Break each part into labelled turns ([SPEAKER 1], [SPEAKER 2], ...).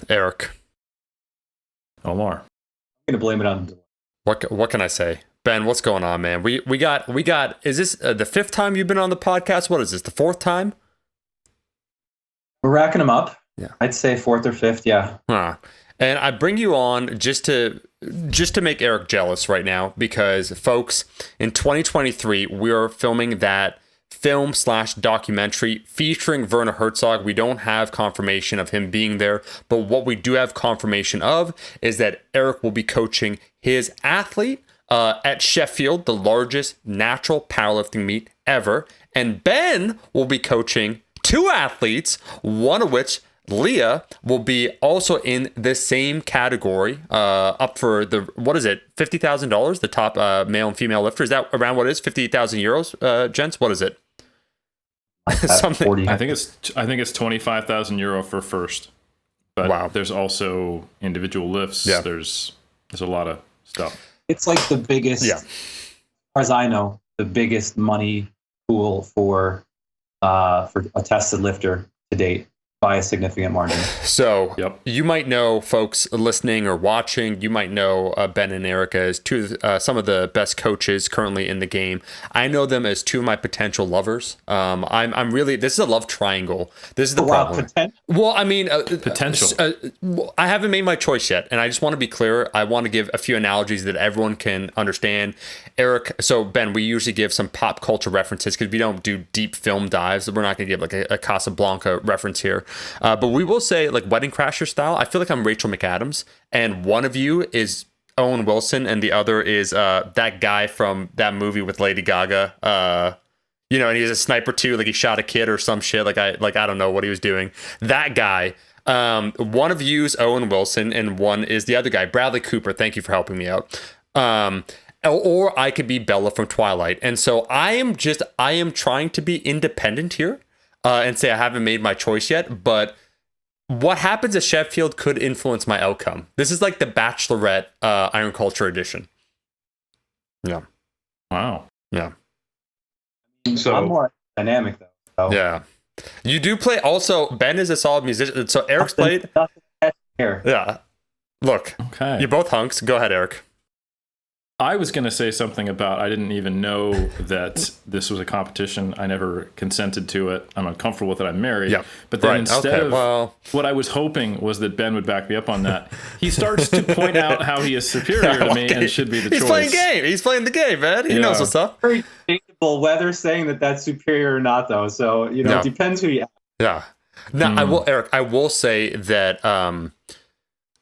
[SPEAKER 1] Eric?
[SPEAKER 2] Omar.
[SPEAKER 3] I'm going to blame it on...
[SPEAKER 1] What can I say? Ben, what's going on, man? We got, is this the fifth time you've been on the podcast? What is this, the fourth time?
[SPEAKER 3] We're racking them up.
[SPEAKER 1] Yeah.
[SPEAKER 3] I'd say fourth or fifth, yeah.
[SPEAKER 1] Huh. And I bring you on just to make Eric jealous right now because, folks, in 2023, we're filming that film/documentary featuring Werner Herzog. We don't have confirmation of him being there, but what we do have confirmation of is that Eric will be coaching his athlete at Sheffield, the largest natural powerlifting meet ever. And Ben will be coaching two athletes, one of which, Leah, will be also in the same category, up for the, what is it, $50,000, the top male and female lifter. Is that around what it is, 50,000 euros, gents? What is it?
[SPEAKER 2] Something. I think it's 25,000 euro for first. But wow. There's also individual lifts. Yeah. There's a lot of stuff.
[SPEAKER 3] It's like the biggest, as far as I know, the biggest money pool for a tested lifter to date by a significant margin.
[SPEAKER 1] So you might know, folks listening or watching, you might know Ben and Erica as some of the best coaches currently in the game. I know them as two of my potential lovers. I'm really, this is a love triangle. This is the problem. Well, I mean,
[SPEAKER 2] potential.
[SPEAKER 1] I haven't made my choice yet, and I just want to be clear. I want to give a few analogies that everyone can understand. Eric, so Ben, we usually give some pop culture references because we don't do deep film dives. We're not going to give like a Casablanca reference here. But we will say, like, Wedding Crasher style, I feel like I'm Rachel McAdams, and one of you is Owen Wilson, and the other is that guy from that movie with Lady Gaga. And he's a sniper too, like he shot a kid or some shit. Like I don't know what he was doing. That guy. One of you is Owen Wilson, and one is the other guy, Bradley Cooper. Thank you for helping me out. Or I could be Bella from Twilight. And so I am trying to be independent here. And say I haven't made my choice yet, but what happens at Sheffield could influence my outcome. This is like the Bachelorette Iron Culture edition. Yeah.
[SPEAKER 2] Wow.
[SPEAKER 1] Yeah.
[SPEAKER 3] So I'm more dynamic though. So.
[SPEAKER 1] Yeah. You do play. Also, Ben is a solid musician. So Eric's played.
[SPEAKER 3] Here.
[SPEAKER 1] Yeah. Look.
[SPEAKER 2] Okay.
[SPEAKER 1] You're both hunks. Go ahead, Eric.
[SPEAKER 2] I was going to say something about I didn't even know that this was a competition. I never consented to it. I'm uncomfortable with it. I'm married.
[SPEAKER 1] Yeah.
[SPEAKER 2] But then instead of what I was hoping was that Ben would back me up on that, he starts to point out how he is superior to me and should be the choice.
[SPEAKER 1] He's playing game. He's playing the game, man. He knows what's up.
[SPEAKER 3] Very predictable whether saying that that's superior or not, though. So, it depends who you ask.
[SPEAKER 1] Yeah. Now, Eric, I will say that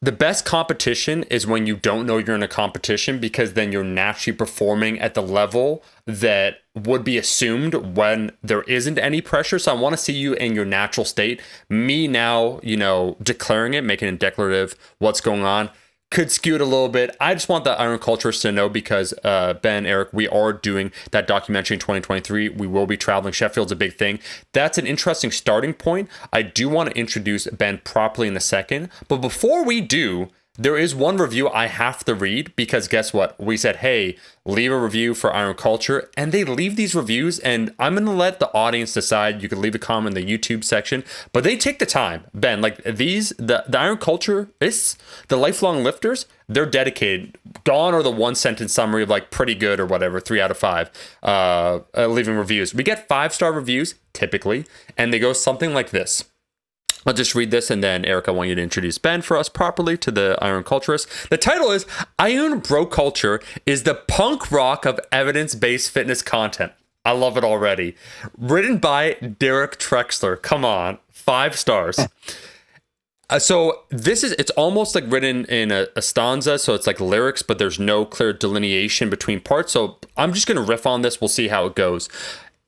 [SPEAKER 1] the best competition is when you don't know you're in a competition, because then you're naturally performing at the level that would be assumed when there isn't any pressure. So I want to see you in your natural state. Me now, declaring it, making it declarative, what's going on, could skew it a little bit. I just want the Iron Culturists to know, because Ben, Eric, we are doing that documentary in 2023. We will be traveling. Sheffield's a big thing. That's an interesting starting point. I do want to introduce Ben properly in a second. But before we do, there is one review I have to read, because guess what? We said, hey, leave a review for Iron Culture, and they leave these reviews, and I'm going to let the audience decide. You can leave a comment in the YouTube section, but they take the time. Ben, like the Iron Culturists, the lifelong lifters, they're dedicated. Gone are the one sentence summary of like pretty good or whatever, 3 out of 5, leaving reviews. We get 5-star reviews typically, and they go something like this. I'll just read this, and then, Eric, I want you to introduce Ben for us properly to the Iron Culturist. The title is, Iron Bro Culture is the punk rock of evidence-based fitness content. I love it already. Written by Derek Trexler. Come on, 5 stars. So it's almost like written in a stanza, so it's like lyrics, but there's no clear delineation between parts. So I'm just going to riff on this. We'll see how it goes.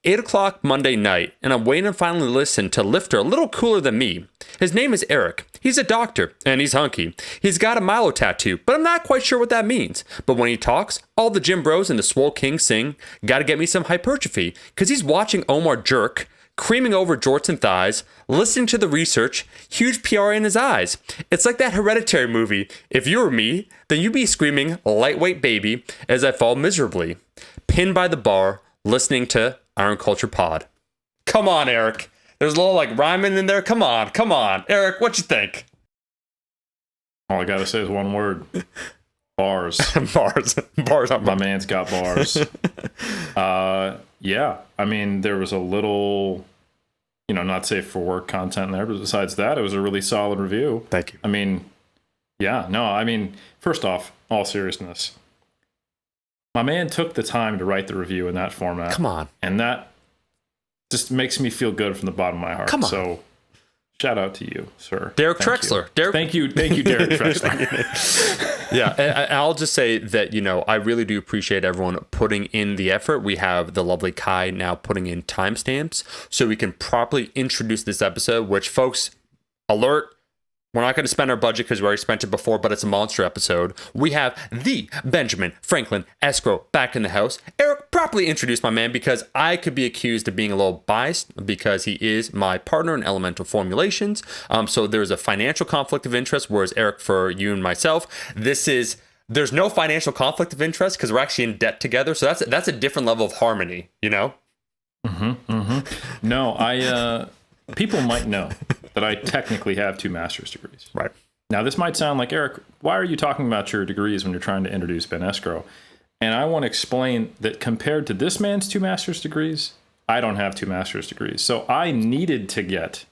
[SPEAKER 1] 8 o'clock Monday night, and I'm waiting to finally listen to a lifter a little cooler than me. His name is Eric. He's a doctor, and he's hunky. He's got a Milo tattoo, but I'm not quite sure what that means. But when he talks, all the gym bros and the swole king sing, gotta get me some hypertrophy, because he's watching Omar jerk, creaming over jorts and thighs, listening to the research, huge PR in his eyes. It's like that Hereditary movie. If you were me, then you'd be screaming, lightweight baby, as I fall miserably. Pinned by the bar, listening to Iron Culture Pod. Come on, Eric. There's a little like rhyming in there. Come on. Eric, what you think?
[SPEAKER 2] All I gotta say is one word: bars.
[SPEAKER 1] Bars.
[SPEAKER 2] My man's got bars. Yeah, I mean, there was a little, not safe for work content in there, but besides that, it was a really solid review.
[SPEAKER 1] Thank you.
[SPEAKER 2] I mean, yeah, no, I mean, first off, all seriousness, my man took the time to write the review in that format.
[SPEAKER 1] Come on.
[SPEAKER 2] And that just makes me feel good from the bottom of my heart.
[SPEAKER 1] Come on.
[SPEAKER 2] So shout out to you, sir.
[SPEAKER 1] Derek Trexler.
[SPEAKER 2] Thank you, Derek Trexler.
[SPEAKER 1] Yeah, and I'll just say that, I really do appreciate everyone putting in the effort. We have the lovely Kai now putting in timestamps so we can properly introduce this episode, which, folks, alert, we're not going to spend our budget because we already spent it before, but it's a monster episode. We have the Benjamin Franklin Esgro back in the house. Eric, properly introduce my man, because I could be accused of being a little biased because he is my partner in elemental formulations. So there's a financial conflict of interest, whereas Eric, for you and myself, there's no financial conflict of interest because we're actually in debt together. So that's a different level of harmony,
[SPEAKER 2] No, people might know that I technically have 2 master's degrees.
[SPEAKER 1] Right.
[SPEAKER 2] Now, this might sound like, Eric, why are you talking about your degrees when you're trying to introduce Ben Esgro? And I want to explain that compared to this man's 2 master's degrees, I don't have 2 master's degrees. So I needed to get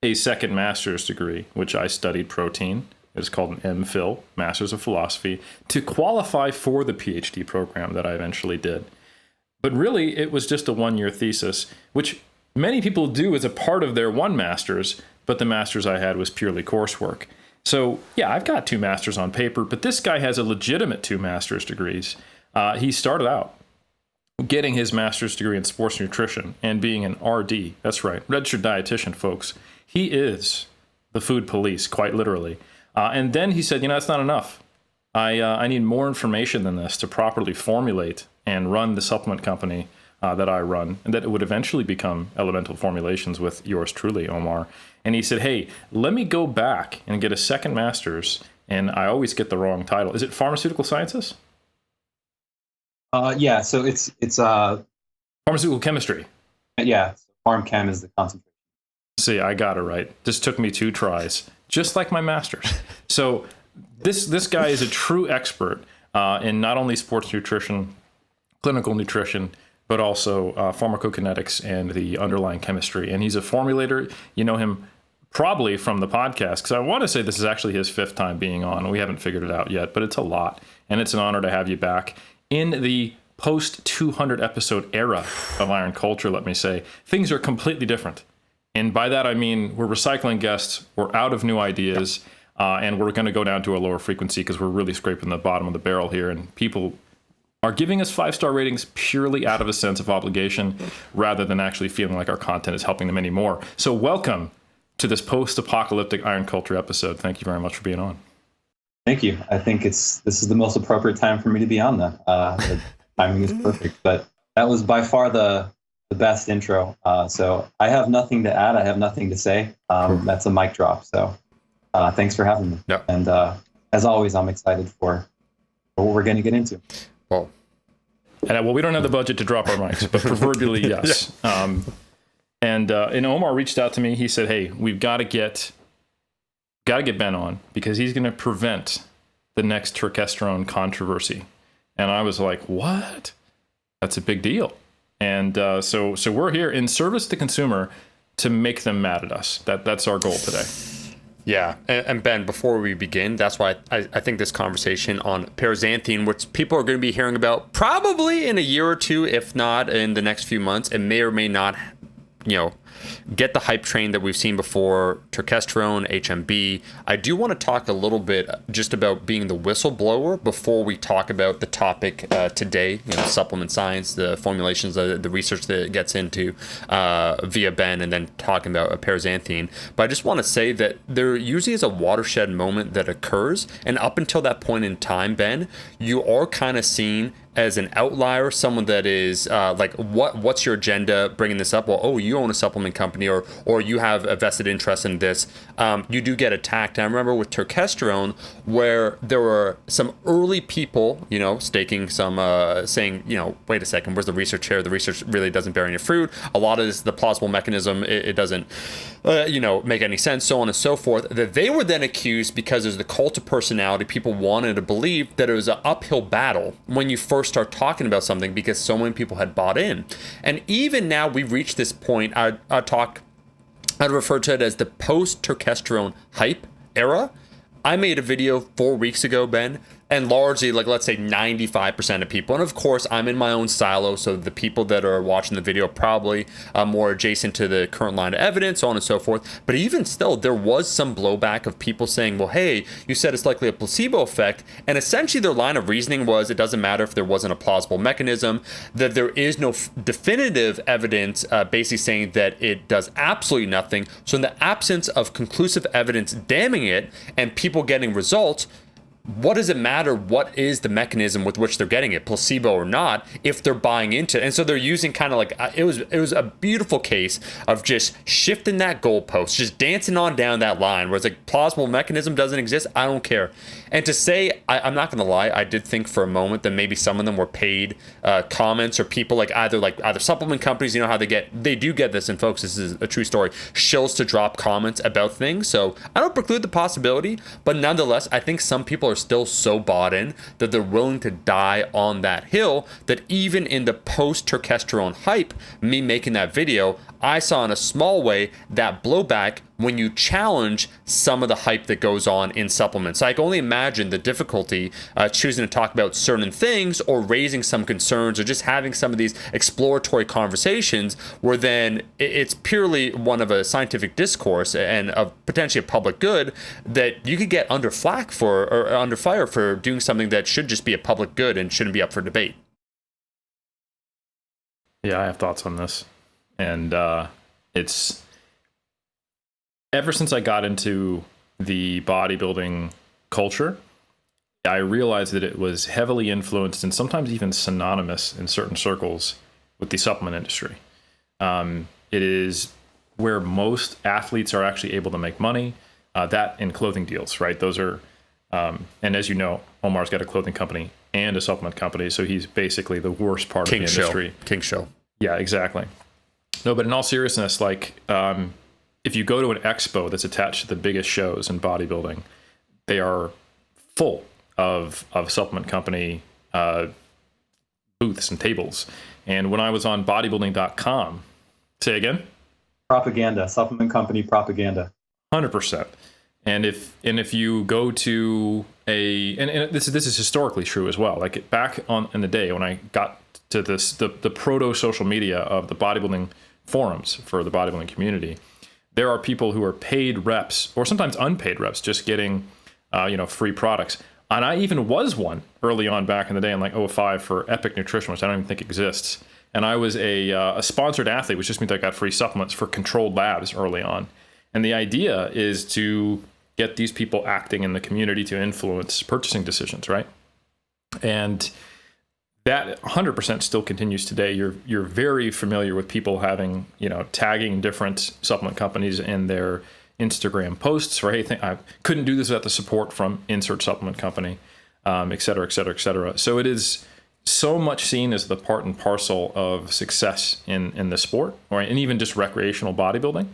[SPEAKER 2] a second master's degree, which I studied protein. It's called an MPhil, Masters of Philosophy, to qualify for the PhD program that I eventually did. But really, it was just a 1-year thesis, which many people do as a part of their 1 master's, but the master's I had was purely coursework. So yeah, I've got 2 masters on paper, but this guy has a legitimate 2 master's degrees. He started out getting his master's degree in sports nutrition and being an RD. That's right, registered dietitian, folks. He is the food police, quite literally. And then he said, that's not enough. I need more information than this to properly formulate and run the supplement company that I run, and that it would eventually become Elemental Formulations with yours truly, Omar. And he said, hey, let me go back and get a second master's, and I always get the wrong title. Is it Pharmaceutical Sciences?
[SPEAKER 3] Yeah, so it's
[SPEAKER 2] Pharmaceutical Chemistry.
[SPEAKER 3] Yeah, Pharm Chem is the concentration.
[SPEAKER 2] See, I got it right. This took me 2 tries, just like my master's. So this guy is a true expert in not only sports nutrition, clinical nutrition, but also pharmacokinetics and the underlying chemistry. And he's a formulator. You know him probably from the podcast, because I want to say this is actually his 5th time being on. We haven't figured it out yet, but it's a lot. And it's an honor to have you back in the post-200 episode era of Iron Culture, let me say. Things are completely different. And by that, I mean we're recycling guests, we're out of new ideas, and we're going to go down to a lower frequency because we're really scraping the bottom of the barrel here, and people are giving us 5-star ratings purely out of a sense of obligation rather than actually feeling like our content is helping them anymore. So welcome to this post-apocalyptic Iron Culture episode. Thank you very much for being on.
[SPEAKER 3] Thank you. I think this is the most appropriate time for me to be on then. The timing is perfect, but that was by far the best intro. So I have nothing to add. I have nothing to say. That's a mic drop. So thanks for having me.
[SPEAKER 1] Yep.
[SPEAKER 3] And as always, I'm excited for what we're going to get into.
[SPEAKER 2] Well, we don't have the budget to drop our mics, but proverbially, yes. Yeah. And Omar reached out to me. He said, hey, we've got to get Ben on because he's going to prevent the next turkesterone controversy. And I was like, what? That's a big deal. And so we're here in service to the consumer to make them mad at us. That's our goal today.
[SPEAKER 1] Yeah, and Ben, before we begin, that's why I think this conversation on Paraxanthine, which people are going to be hearing about probably in a year or 2, if not in the next few months, it may or may not, get the hype train that we've seen before, turkesterone, HMB. I do want to talk a little bit just about being the whistleblower before we talk about the topic today, supplement science, the formulations, the research that it gets into via Ben, and then talking about Paraxanthine. But I just want to say that there usually is a watershed moment that occurs, and up until that point in time, Ben, you are kind of seen as an outlier, someone that is like, what's your agenda bringing this up? Well, oh, you own a supplement company, or you have a vested interest in this. You do get attacked. I remember with turkesterone, where there were some early people, staking some, saying, wait a second, where's the research here? The research really doesn't bear any fruit. A lot of this, the plausible mechanism, it doesn't, make any sense, so on and so forth. That they were then accused, because there's the cult of personality. People wanted to believe that it was an uphill battle when you first start talking about something, because so many people had bought in. And even now we've reached this point. I'd refer to it as the post-turkesterone hype era. I made a video 4 weeks ago, Ben, and largely, like, let's say 95% of people, and of course I'm in my own silo, so the people that are watching the video probably more adjacent to the current line of evidence, so on and so forth. But even still, there was some blowback of people saying, well, hey, you said it's likely a placebo effect, and essentially their line of reasoning was, it doesn't matter if there wasn't a plausible mechanism, that there is no definitive evidence basically saying that it does absolutely nothing. So in the absence of conclusive evidence damning it and people getting results, what does it matter what is the mechanism with which they're getting it, placebo or not, if they're buying into it? And so they're using kind of like, it was a beautiful case of just shifting that goalpost, just dancing on down that line where it's like, plausible mechanism doesn't exist, I don't care. And to say, I'm not going to lie, I did think for a moment that maybe some of them were paid comments, or people either supplement companies, how they do get this, and folks, this is a true story, shills to drop comments about things. So I don't preclude the possibility, but nonetheless, I think some people are still so bought in that they're willing to die on that hill, that even in the post-turkesterone hype, me making that video, I saw in a small way that blowback when you challenge some of the hype that goes on in supplements. So I can only imagine the difficulty choosing to talk about certain things, or raising some concerns, or just having some of these exploratory conversations where then it's purely one of a scientific discourse and of potentially a public good, that you could get under flack for, or under fire for doing something that should just be a public good and shouldn't be up for debate.
[SPEAKER 2] Yeah, I have thoughts on this. And it's ever since I got into the bodybuilding culture, I realized that it was heavily influenced and sometimes even synonymous in certain circles with the supplement industry. It is where most athletes are actually able to make money, that and clothing deals, right? Those are, and as you know, Omar's got a clothing company and a supplement company, so he's basically the worst part of the industry.
[SPEAKER 1] King show.
[SPEAKER 2] Yeah, exactly. No, but in all seriousness, like, if you go to an expo that's attached to the biggest shows in bodybuilding, they are full of supplement company booths and tables. And when I was on bodybuilding.com, say again?
[SPEAKER 3] Propaganda, supplement company propaganda.
[SPEAKER 2] 100%. And if you go to and this is historically true as well. Like back in the day when I got to this, the proto social media of the bodybuilding forums for the bodybuilding community, there are people who are paid reps, or sometimes unpaid reps, just getting free products. And I even was one early on back in the day in like 2005 for Epic Nutrition, which I don't even think exists. And I was a sponsored athlete, which just means I got free supplements for controlled labs early on. And the idea is to get these people acting in the community to influence purchasing decisions, right? And that 100% still continues today. You're very familiar with people having, tagging different supplement companies in their Instagram posts, right? Hey, I couldn't do this without the support from insert supplement company, et cetera, et cetera, et cetera. So it is so much seen as the part and parcel of success in the sport, and even just recreational bodybuilding.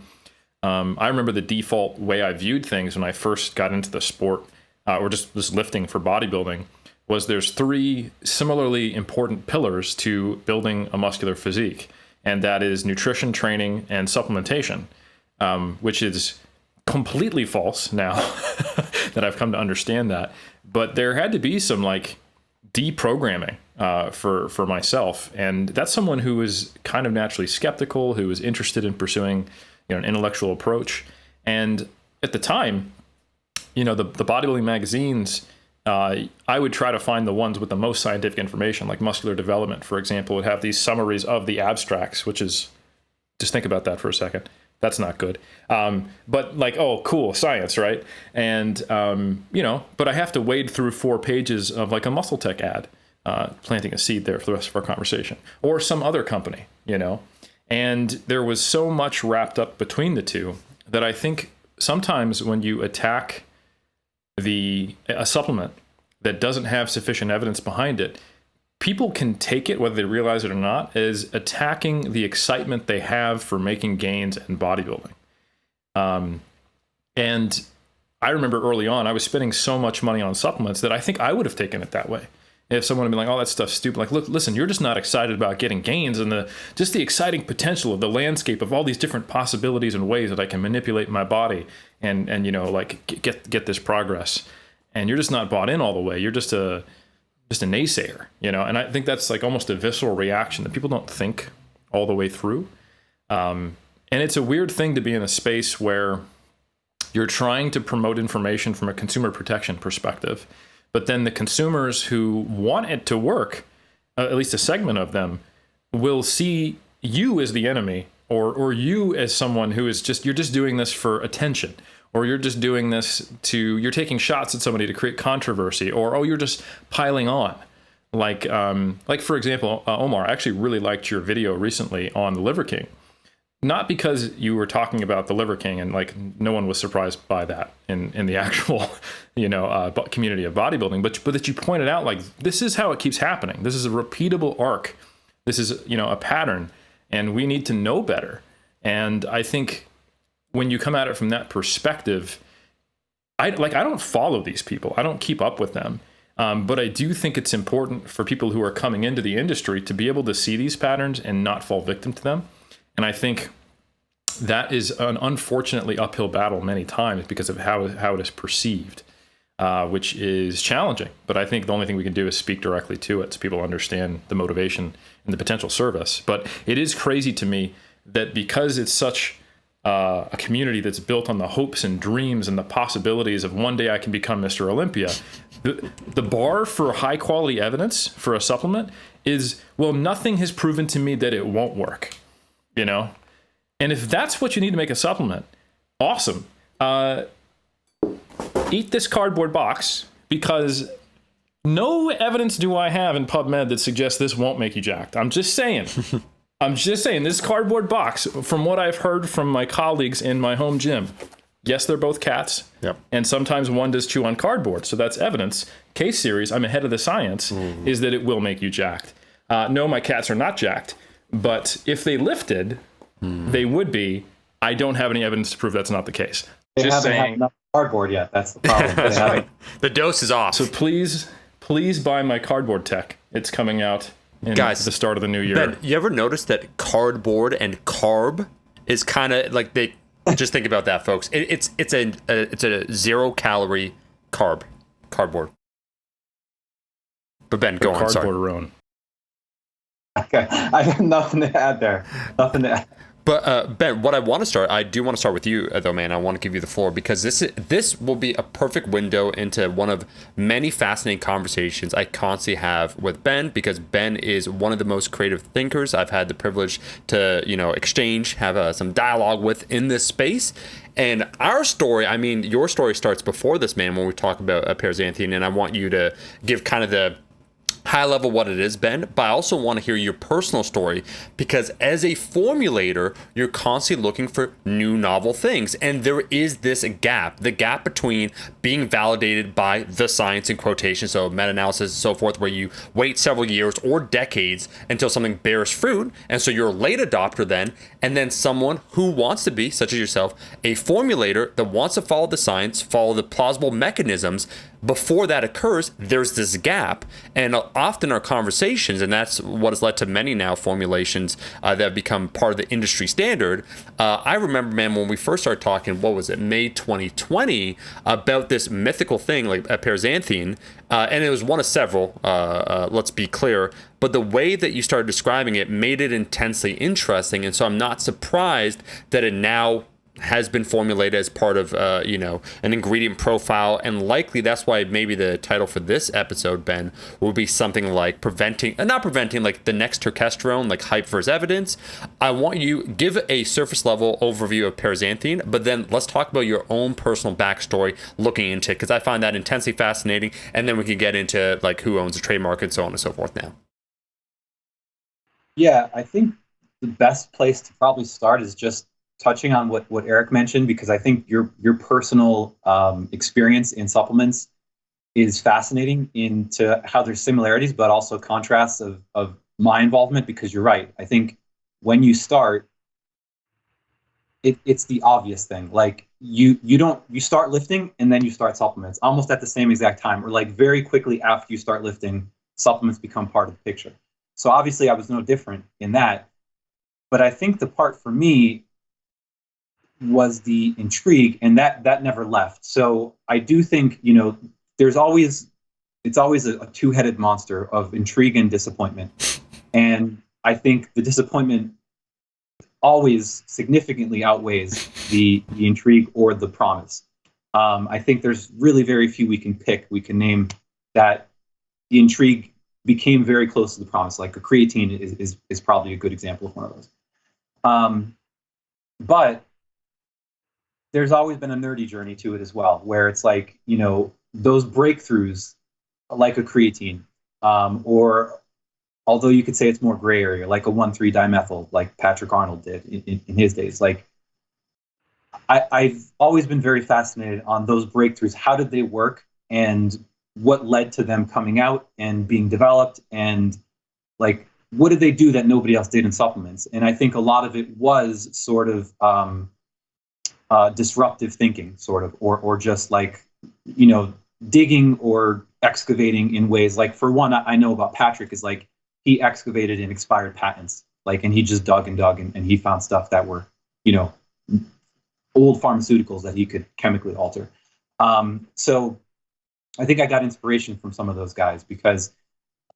[SPEAKER 2] I remember the default way I viewed things when I first got into the sport, or just was lifting for bodybuilding, was there's 3 similarly important pillars to building a muscular physique, and that is nutrition, training, and supplementation, which is completely false now that I've come to understand that. But there had to be some like deprogramming for myself, and that's someone who was kind of naturally skeptical, who was interested in pursuing an intellectual approach. And at the time, the bodybuilding magazines, I would try to find the ones with the most scientific information, like Muscular Development, for example, would have these summaries of the abstracts, which is, just think about that for a second. That's not good. But like, oh, cool, science, right? And, but I have to wade through 4 pages of like a Muscle Tech ad planting a seed there for the rest of our conversation, or some other company, and there was so much wrapped up between the two that I think sometimes when you attack a supplement that doesn't have sufficient evidence behind it, people can take it, whether they realize it or not, as attacking the excitement they have for making gains in bodybuilding. And I remember early on, I was spending so much money on supplements that I think I would have taken it that way. If someone had been like, "Oh, that stuff's stupid," like, "Look, listen, you're just not excited about getting gains and just the exciting potential of the landscape of all these different possibilities and ways that I can manipulate my body and like get this progress." And you're just not bought in all the way. You're just a naysayer, And I think that's like almost a visceral reaction that people don't think all the way through. And it's a weird thing to be in a space where you're trying to promote information from a consumer protection perspective, but then the consumers who want it to work, at least a segment of them, will see you as the enemy, or you as someone who is you're just doing this for attention, or you're just doing this you're taking shots at somebody to create controversy, or, oh, you're just piling on. Like for example, Omar, I actually really liked your video recently on the Liver King. Not because you were talking about the Liver King and like no one was surprised by that in the actual, community of bodybuilding, but that you pointed out like this is how it keeps happening. This is a repeatable arc. This is, a pattern, and we need to know better. And I think when you come at it from that perspective, I don't follow these people. I don't keep up with them. But I do think it's important for people who are coming into the industry to be able to see these patterns and not fall victim to them. And I think that is an unfortunately uphill battle many times because of how it is perceived, which is challenging. But I think the only thing we can do is speak directly to it so people understand the motivation and the potential service. But it is crazy to me that because it's such a community that's built on the hopes and dreams and the possibilities of one day I can become Mr. Olympia, the bar for high quality evidence for a supplement is, well, nothing has proven to me that it won't work. And if that's what you need to make a supplement, awesome. Eat this cardboard box, because no evidence do I have in PubMed that suggests this won't make you jacked. I'm just saying. This cardboard box, from what I've heard from my colleagues in my home gym, yes, they're both cats.
[SPEAKER 1] Yep.
[SPEAKER 2] And sometimes one does chew on cardboard. So that's evidence. Case series, I'm ahead of the science, is that it will make you jacked. No, my cats are not jacked. But if they lifted, they would be. I don't have any evidence to prove that's not the case.
[SPEAKER 3] They haven't had enough cardboard yet. That's the problem.
[SPEAKER 1] That's right. The dose is off.
[SPEAKER 2] So please buy my cardboard tech. It's coming out in the start of the new year.
[SPEAKER 1] Ben, you ever notice that cardboard and carb is kind of like they just think about that, folks. It's a 0 calorie cardboard. But Ben, go on. Sorry.
[SPEAKER 2] Cardboard-a-rone.
[SPEAKER 3] Okay, I have nothing to add there. Nothing to add.
[SPEAKER 1] But Ben, I do want to start with you, though, man. I want to give you the floor because this will be a perfect window into one of many fascinating conversations I constantly have with Ben, because Ben is one of the most creative thinkers I've had the privilege to, have some dialogue with in this space. And our story, your story starts before this, man, when we talk about Paraxanthine, and I want you to give kind of the high level what it is, Ben, but I also want to hear your personal story, because as a formulator, you're constantly looking for new novel things. And there is this gap, the gap between being validated by the science in quotation, so meta-analysis and so forth, where you wait several years or decades until something bears fruit. And so you're a late adopter then, and then someone who wants to be, such as yourself, a formulator that wants to follow the science, follow the plausible mechanisms. Before that occurs, there's this gap. And often our conversations, and that's what has led to many now formulations that have become part of the industry standard. I remember, man, when we first started talking, what was it, May 2020, about this mythical thing like Paraxanthine, and it was one of several, let's be clear, but the way that you started describing it made it intensely interesting. And so I'm not surprised that it now has been formulated as part of an ingredient profile, and likely that's why maybe the title for this episode, Ben, will be something like not preventing, like the next turkesterone, like hype versus evidence. I want you give a surface level overview of paraxanthine, but then let's talk about your own personal backstory looking into it, because I find that intensely fascinating, and then we can get into like who owns the trademark and so on and so forth now.
[SPEAKER 3] Yeah, I think the best place to probably start is just touching on what Eric mentioned, because I think your personal experience in supplements is fascinating into how there's similarities, but also contrasts of my involvement, because you're right. I think when you start, it's the obvious thing. Like you start lifting and then you start supplements almost at the same exact time, or like very quickly after you start lifting, supplements become part of the picture. So obviously I was no different in that. But I think the part for me was the intrigue, and that never left. So I do think, it's always a two-headed monster of intrigue and disappointment. And I think the disappointment always significantly outweighs the intrigue or the promise. I think there's really very few we can pick. We can name that the intrigue became very close to the promise. Like a creatine is probably a good example of one of those. But there's always been a nerdy journey to it as well, where it's like, those breakthroughs like a creatine, or although you could say it's more gray area, like a 1,3-dimethyl, like Patrick Arnold did in his days. Like I've always been very fascinated on those breakthroughs. How did they work, and what led to them coming out and being developed, and like, what did they do that nobody else did in supplements? And I think a lot of it was sort of disruptive thinking, sort of, or just like, digging or excavating in ways. Like, for one, I know about Patrick is like, he excavated in expired patents, like, and he just dug and he found stuff that were, old pharmaceuticals that he could chemically alter. So I think I got inspiration from some of those guys, because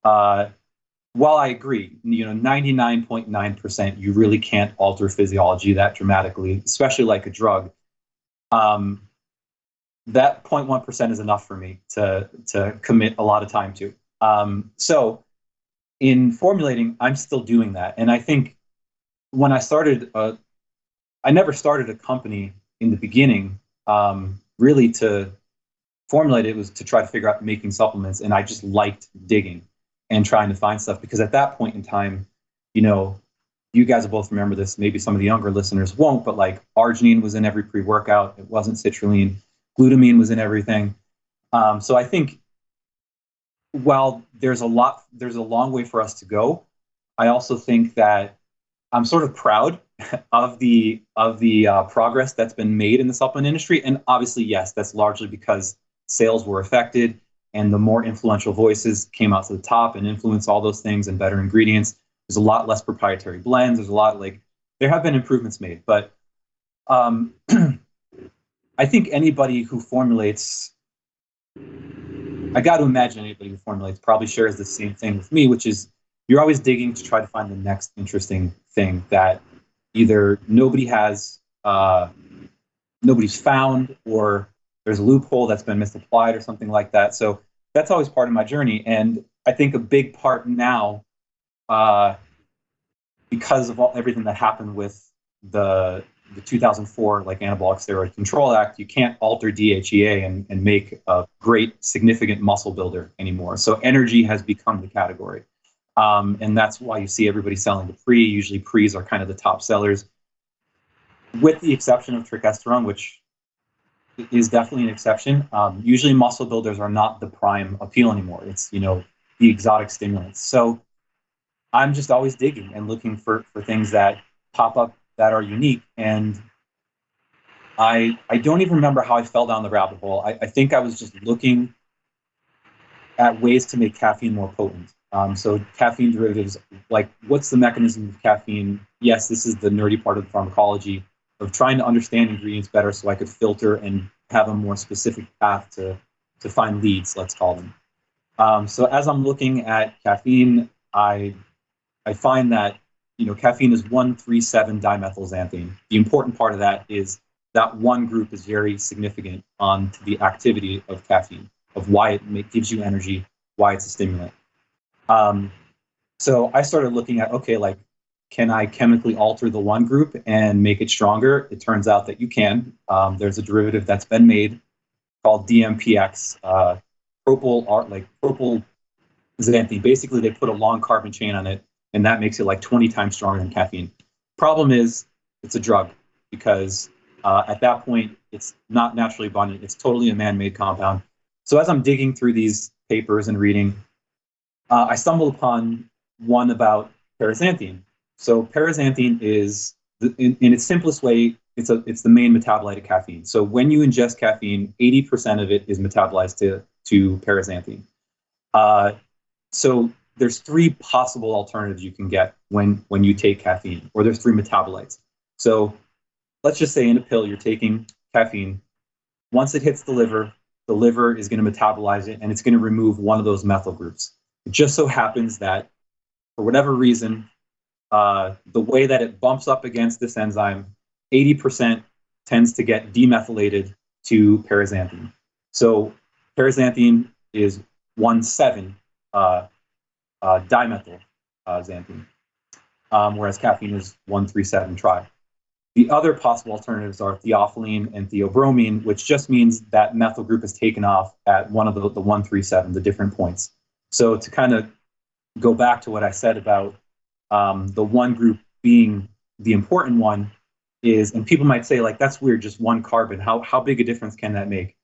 [SPEAKER 3] while I agree, 99.9%, you really can't alter physiology that dramatically, especially like a drug. That 0.1% is enough for me to commit a lot of time to. So in formulating, I'm still doing that. And I think when I started, I never started a company in the beginning really to formulate. It was to try to figure out making supplements. And I just liked digging and trying to find stuff, because at that point in time, you guys will both remember this, maybe some of the younger listeners won't, but like arginine was in every pre-workout. It wasn't citrulline. Glutamine was in everything. So I think while there's a long way for us to go, I also think that I'm sort of proud of the progress that's been made in the supplement industry. And obviously, yes, that's largely because sales were affected, and the more influential voices came out to the top and influenced all those things, and better ingredients. There's a lot less proprietary blends. There's a lot, there have been improvements made, but I think anybody who formulates, I got to imagine anybody who formulates probably shares the same thing with me, which is you're always digging to try to find the next interesting thing that either nobody's found, or there's a loophole that's been misapplied or something like that. So that's always part of my journey. And I think a big part now, because of everything that happened with the 2004 Anabolic Steroid Control Act, you can't alter DHEA and make a great significant muscle builder anymore. So energy has become the category. And that's why you see everybody selling the pre. Usually pre's are kind of the top sellers, with the exception of turkesterone, which is definitely an exception. Usually muscle builders are not the prime appeal anymore. It's, the exotic stimulants. So I'm just always digging and looking for things that pop up that are unique. And I don't even remember how I fell down the rabbit hole. I think I was just looking at ways to make caffeine more potent. So caffeine derivatives, like, what's the mechanism of caffeine? Yes, this is the nerdy part of the pharmacology of trying to understand ingredients better, so I could filter and have a more specific path to find leads, let's call them. So as I'm looking at caffeine, I find that caffeine is 1,3,7-dimethylxanthine. The important part of that is that one group is very significant on the activity of caffeine, of why it gives you energy, why it's a stimulant. So I started looking at, okay, like, can I chemically alter the one group and make it stronger? It turns out that you can. There's a derivative that's been made called DMPX, propylxanthine. Basically, they put a long carbon chain on it, and that makes it like 20 times stronger than caffeine. Problem is, it's a drug, because at that point, it's not naturally abundant. It's totally a man-made compound. So as I'm digging through these papers and reading, I stumbled upon one about paraxanthine. So paraxanthine is, in its simplest way, it's the main metabolite of caffeine. So when you ingest caffeine, 80% of it is metabolized to paraxanthine. So there's three possible alternatives you can get when you take caffeine, or there's three metabolites. So let's just say in a pill you're taking caffeine. Once it hits the liver is going to metabolize it, and it's going to remove one of those methyl groups. It just so happens that, for whatever reason, the way that it bumps up against this enzyme, 80% tends to get demethylated to paraxanthine. So paraxanthine is 1,7 dimethyl xanthine, whereas caffeine is 1,3,7 tri. The other possible alternatives are theophylline and theobromine, which just means that methyl group is taken off at one of the 1,3,7, the different points. So to kind of go back to what I said about the one group being the important one is, and people might say, like, that's weird, just one carbon. How big a difference can that make?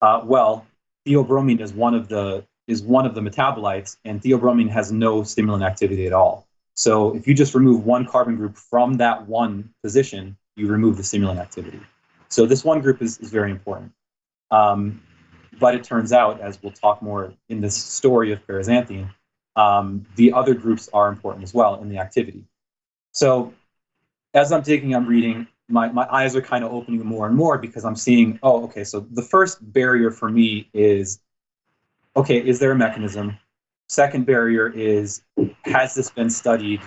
[SPEAKER 3] Well, theobromine is one of the metabolites, and theobromine has no stimulant activity at all. So if you just remove one carbon group from that one position, you remove the stimulant activity. So this one group is very important. But it turns out, as we'll talk more in this story of paraxanthine, the other groups are important as well in the activity. So as I'm digging, I'm reading, my eyes are kind of opening more and more, because I'm seeing, oh, okay, so the first barrier for me is, okay, is there a mechanism? Second barrier is, has this been studied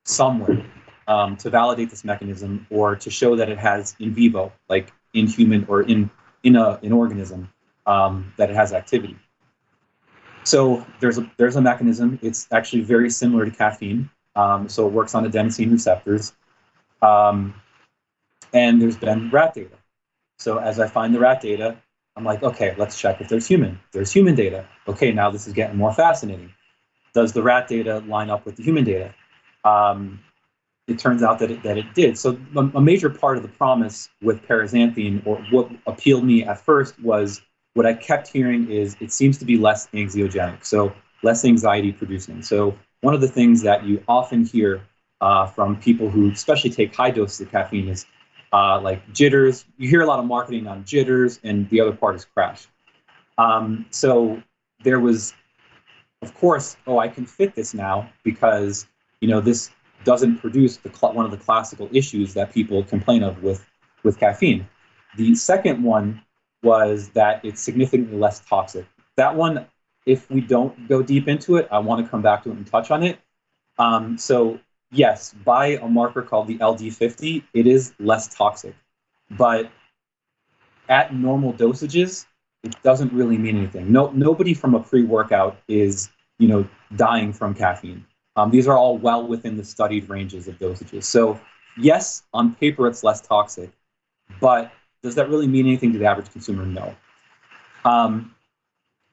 [SPEAKER 3] somewhere to validate this mechanism, or to show that it has in vivo, like in human or in an organism, that it has activity? So there's a mechanism. It's actually very similar to caffeine. So it works on adenosine receptors. And there's been rat data. So as I find the rat data, I'm like, okay, let's check if there's human data. Okay, now this is getting more fascinating. Does the rat data line up with the human data? It turns out that it did. So a major part of the promise with paraxanthine, or what appealed me at first, was what I kept hearing is it seems to be less anxiogenic, so less anxiety producing. So one of the things that you often hear from people who especially take high doses of caffeine is like jitters. You hear a lot of marketing on jitters, and the other part is crash. So there was, of course, I can fit this now, because this doesn't produce one of the classical issues that people complain of with caffeine. The second one was that it's significantly less toxic. That one, if we don't go deep into it, I want to come back to it and touch on it. So yes, by a marker called the LD50, it is less toxic, but at normal dosages, it doesn't really mean anything. Nobody from a pre-workout is, dying from caffeine. These are all well within the studied ranges of dosages. So yes, on paper, it's less toxic, but does that really mean anything to the average consumer? No.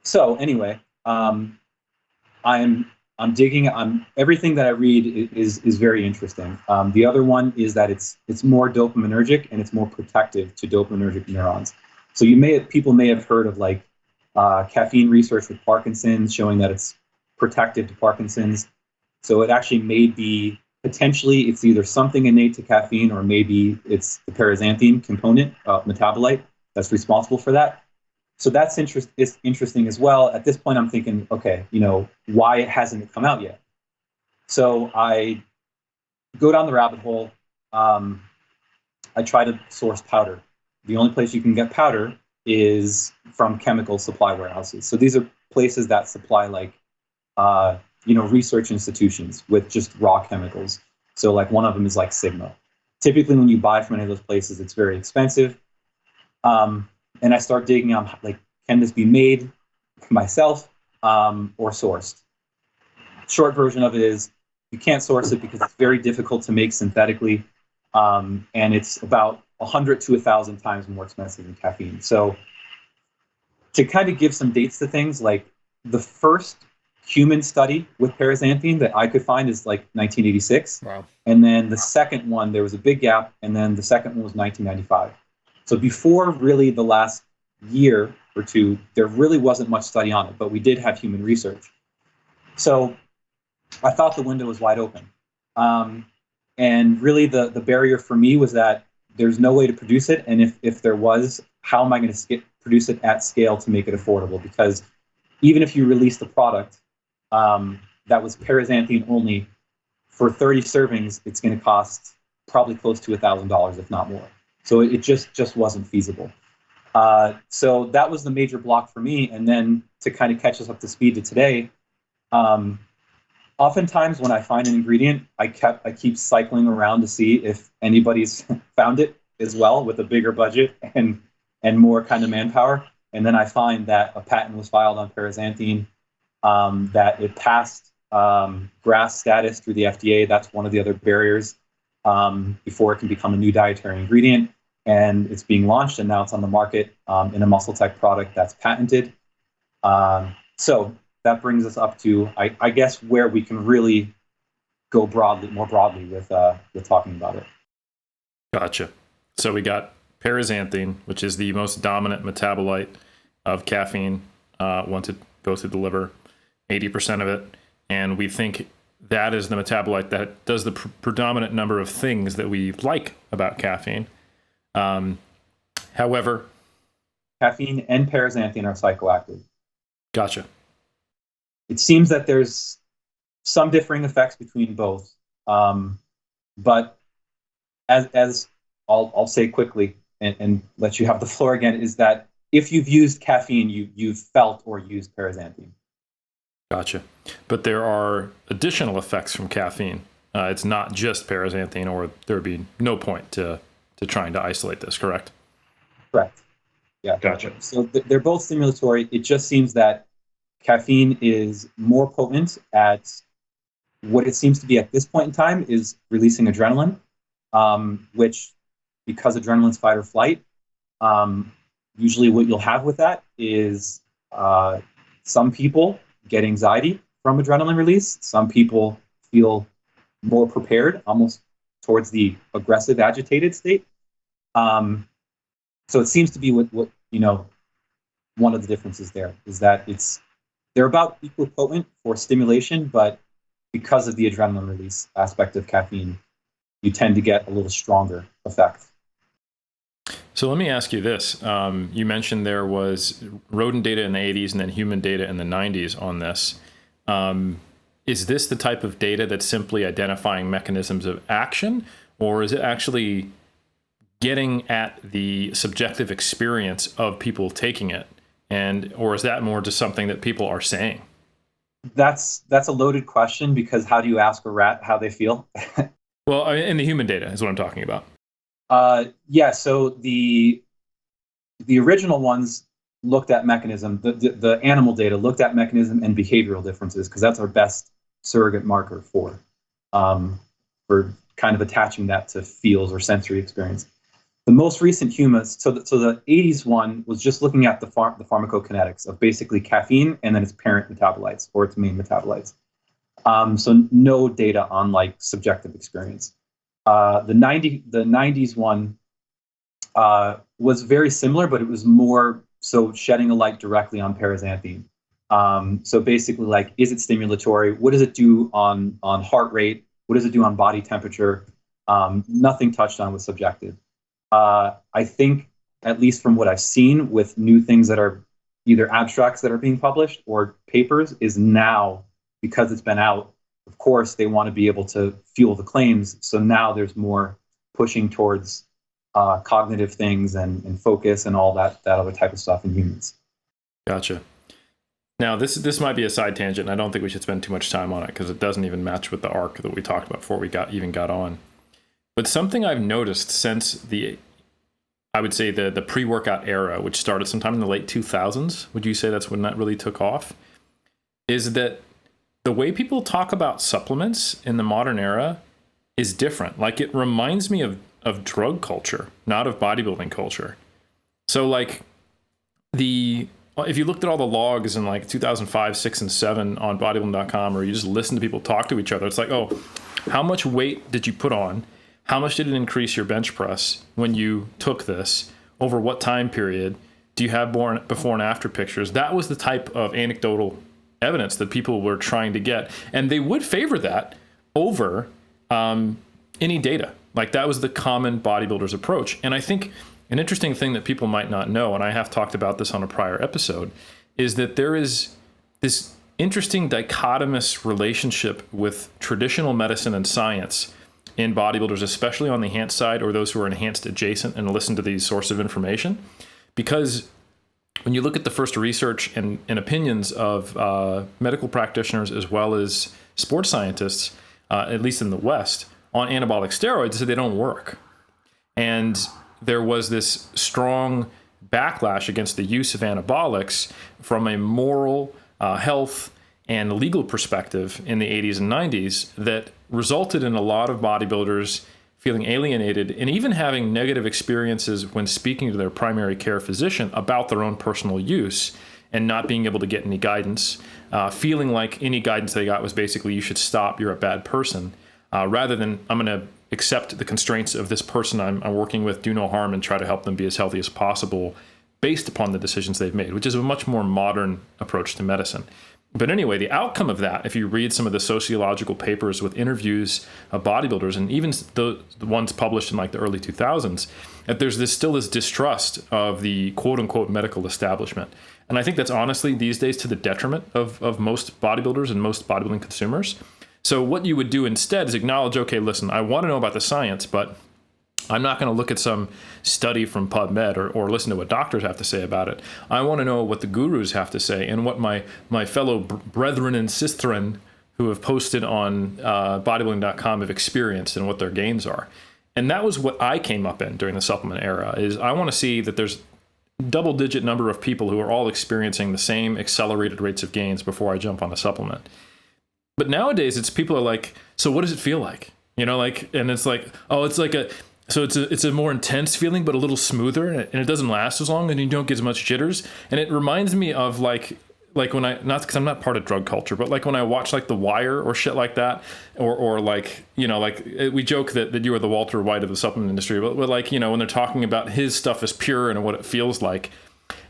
[SPEAKER 3] So anyway, I'm digging. Everything that I read is very interesting. The other one is that it's more dopaminergic, and it's more protective to dopaminergic neurons. So people may have heard of like caffeine research with Parkinson's showing that it's protective to Parkinson's. So it actually may be, potentially, it's either something innate to caffeine, or maybe it's the paraxanthine component, metabolite, that's responsible for that. So that's interesting as well. At this point, I'm thinking, okay, why hasn't it come out yet? So I go down the rabbit hole. I try to source powder. The only place you can get powder is from chemical supply warehouses. So these are places that supply like, research institutions with just raw chemicals. So like one of them is like Sigma. Typically, when you buy from any of those places, it's very expensive. And I start digging on, like, can this be made myself or sourced? Short version of it is you can't source it because it's very difficult to make synthetically, and it's about 100 to 1,000 times more expensive than caffeine. So to kind of give some dates to things, like the first human study with paraxanthine that I could find is like 1986.
[SPEAKER 1] Wow.
[SPEAKER 3] And then the second one, there was a big gap, and then the second one was 1995. So before really the last year or two, there really wasn't much study on it, but we did have human research. So I thought the window was wide open. And really the barrier for me was that there's no way to produce it. And if there was, how am I going to produce it at scale to make it affordable? Because even if you release the product that was paraxanthine only, for 30 servings, it's going to cost probably close to $1,000, if not more. So it just wasn't feasible. So that was the major block for me. And then to kind of catch us up to speed to today, oftentimes when I find an ingredient, I keep cycling around to see if anybody's found it as well with a bigger budget and more kind of manpower. And then I find that a patent was filed on paraxanthine, that it passed GRAS status through the FDA. That's one of the other barriers before it can become a new dietary ingredient. And it's being launched, and now it's on the market in a muscle tech product that's patented. So that brings us up to, I guess, where we can really go more broadly with talking about it.
[SPEAKER 2] Gotcha. So we got paraxanthine, which is the most dominant metabolite of caffeine once it goes through the liver, 80% of it. And we think that is the metabolite that does the predominant number of things that we like about caffeine. However,
[SPEAKER 3] caffeine and paraxanthine are psychoactive.
[SPEAKER 2] Gotcha.
[SPEAKER 3] It seems that there's some differing effects between both, but as I'll say quickly and let you have the floor again, is that if you've used caffeine, you've felt or used paraxanthine.
[SPEAKER 2] Gotcha. But there are additional effects from caffeine. It's not just paraxanthine, or there would be no point to trying to isolate this, correct?
[SPEAKER 3] Correct. Yeah.
[SPEAKER 2] Gotcha.
[SPEAKER 3] So they're both stimulatory. It just seems that caffeine is more potent at what it seems to be at this point in time is releasing adrenaline, which, because adrenaline's fight or flight, usually what you'll have with that is some people get anxiety from adrenaline release. Some people feel more prepared, almost towards the aggressive, agitated state. So it seems to be what one of the differences there is that they're about equal potent for stimulation, but because of the adrenaline release aspect of caffeine, you tend to get a little stronger effect.
[SPEAKER 2] So let me ask you this. You mentioned there was rodent data in the 80s and then human data in the 90s on this. Is this the type of data that's simply identifying mechanisms of action, or is it actually getting at the subjective experience of people taking it? Or is that more just something that people are saying?
[SPEAKER 3] That's a loaded question, because how do you ask a rat how they feel?
[SPEAKER 2] Well, in the human data is what I'm talking about.
[SPEAKER 3] Yeah, so the original ones looked at mechanism. The animal data looked at mechanism and behavioral differences, because that's our best surrogate marker for kind of attaching that to feels or sensory experience. The most recent humans, so the 80s one was just looking at the pharmacokinetics of basically caffeine and then its parent metabolites or its main metabolites. So no data on like subjective experience. The 90s one was very similar, but it was more so shedding a light directly on paraxanthine. So basically, like, is it stimulatory? What does it do on heart rate? What does it do on body temperature? Nothing touched on with subjective. I think, at least from what I've seen with new things that are either abstracts that are being published or papers, is now, because it's been out, of course, they want to be able to fuel the claims. So now there's more pushing towards cognitive things and focus and all that other type of stuff in humans.
[SPEAKER 2] Gotcha. Now, this might be a side tangent, and I don't think we should spend too much time on it because it doesn't even match with the arc that we talked about before we got on. But something I've noticed since I would say the pre-workout era, which started sometime in the late 2000s, would you say that's when that really took off? Is that the way people talk about supplements in the modern era is different. Like, it reminds me of drug culture, not of bodybuilding culture. So like if you looked at all the logs in like 2005, 6, and 7 on bodybuilding.com, or you just listen to people talk to each other, it's like, oh, how much weight did you put on? How much did it increase your bench press when you took this? Over what time period? Do you have before and after pictures? That was the type of anecdotal evidence that people were trying to get. And they would favor that over any data. Like, that was the common bodybuilder's approach. And I think an interesting thing that people might not know, and I have talked about this on a prior episode, is that there is this interesting dichotomous relationship with traditional medicine and science in bodybuilders, especially on the enhanced side, or those who are enhanced adjacent and listen to these sources of information. Because when you look at the first research and opinions of medical practitioners as well as sports scientists, at least in the West, on anabolic steroids, they don't work. And there was this strong backlash against the use of anabolics from a moral, health, and legal perspective in the 80s and 90s that resulted in a lot of bodybuilders feeling alienated and even having negative experiences when speaking to their primary care physician about their own personal use and not being able to get any guidance, feeling like any guidance they got was basically, you should stop, you're a bad person, rather than, I'm going to accept the constraints of this person I'm working with, do no harm, and try to help them be as healthy as possible based upon the decisions they've made, which is a much more modern approach to medicine. But anyway, the outcome of that, if you read some of the sociological papers with interviews of bodybuilders, and even the ones published in like the early 2000s, that there's still this distrust of the quote unquote medical establishment. And I think that's honestly these days to the detriment of most bodybuilders and most bodybuilding consumers. So what you would do instead is acknowledge, okay, listen, I want to know about the science, but I'm not going to look at some study from PubMed or listen to what doctors have to say about it. I want to know what the gurus have to say and what my fellow brethren and sistren who have posted on bodybuilding.com have experienced and what their gains are. And that was what I came up in during the supplement era, is I want to see that there's double-digit number of people who are all experiencing the same accelerated rates of gains before I jump on a supplement. But nowadays, it's people are like, so what does it feel like? You know, like, and it's like, oh, it's like it's a more intense feeling, but a little smoother, and it doesn't last as long, and you don't get as much jitters. And it reminds me of like when not because I'm not part of drug culture, but like when I watch like The Wire or shit like that, or like, you know, like we joke that you are the Walter White of the supplement industry, but like, you know, when they're talking about his stuff is pure and what it feels like.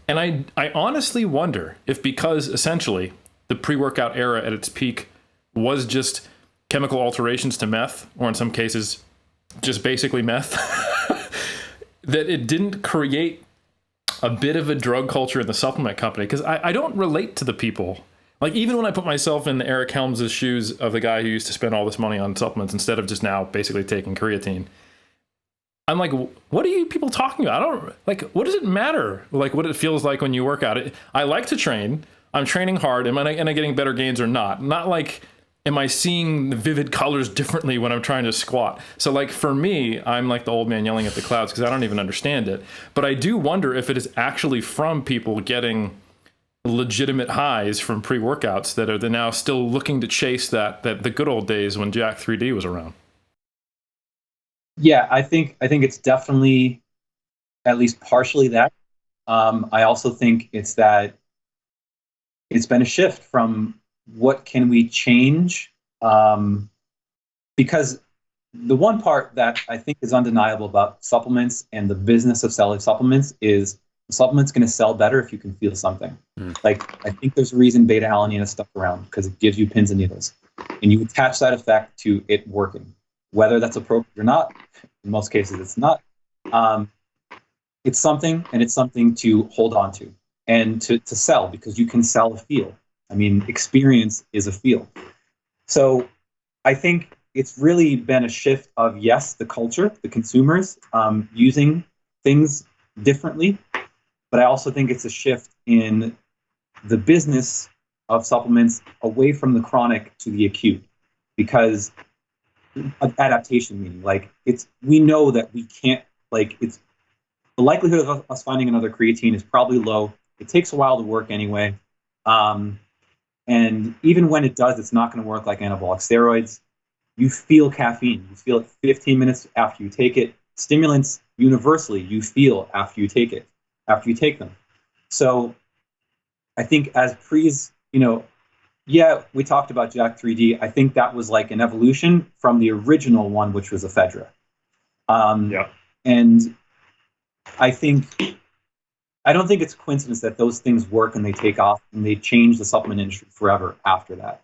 [SPEAKER 2] And I honestly wonder if, because essentially the pre-workout era at its peak was just chemical alterations to meth, or in some cases just basically meth, that it didn't create a bit of a drug culture in the supplement company. Because I don't relate to the people. Like, even when I put myself in Eric Helms' shoes of the guy who used to spend all this money on supplements instead of just now basically taking creatine, I'm like, what are you people talking about? I don't, like, what does it matter? Like, what it feels like when you work out. I like to train. I'm training hard. Am I getting better gains or not? Not like, am I seeing the vivid colors differently when I'm trying to squat? So like, for me, I'm like the old man yelling at the clouds because I don't even understand it. But I do wonder if it is actually from people getting legitimate highs from pre-workouts that are now still looking to chase that the good old days when Jack 3D was around.
[SPEAKER 3] Yeah, I think it's definitely at least partially that. I also think it's that it's been a shift from what can we change, because the one part that I think is undeniable about supplements and the business of selling supplements is the supplement's going to sell better if you can feel something. Like, I think there's a reason beta-alanine is stuck around, because it gives you pins and needles, and you attach that effect to it working. Whether that's appropriate or not, in most cases it's not. It's something, and it's something to hold on to and to sell, because you can sell a feel. I mean, experience is a feel. So I think it's really been a shift of, yes, the culture, the consumers using things differently, but I also think it's a shift in the business of supplements away from the chronic to the acute, because adaptation, meaning like we know that we can't, like, it's the likelihood of us finding another creatine is probably low. It takes a while to work anyway. And even when it does, it's not going to work like anabolic steroids. You feel caffeine. You feel it 15 minutes after you take it. Stimulants, universally, you feel after you take them. So I think as pre's, yeah, we talked about Jack 3D. I think that was like an evolution from the original one, which was ephedra. And I don't think it's a coincidence that those things work and they take off and they change the supplement industry forever after that.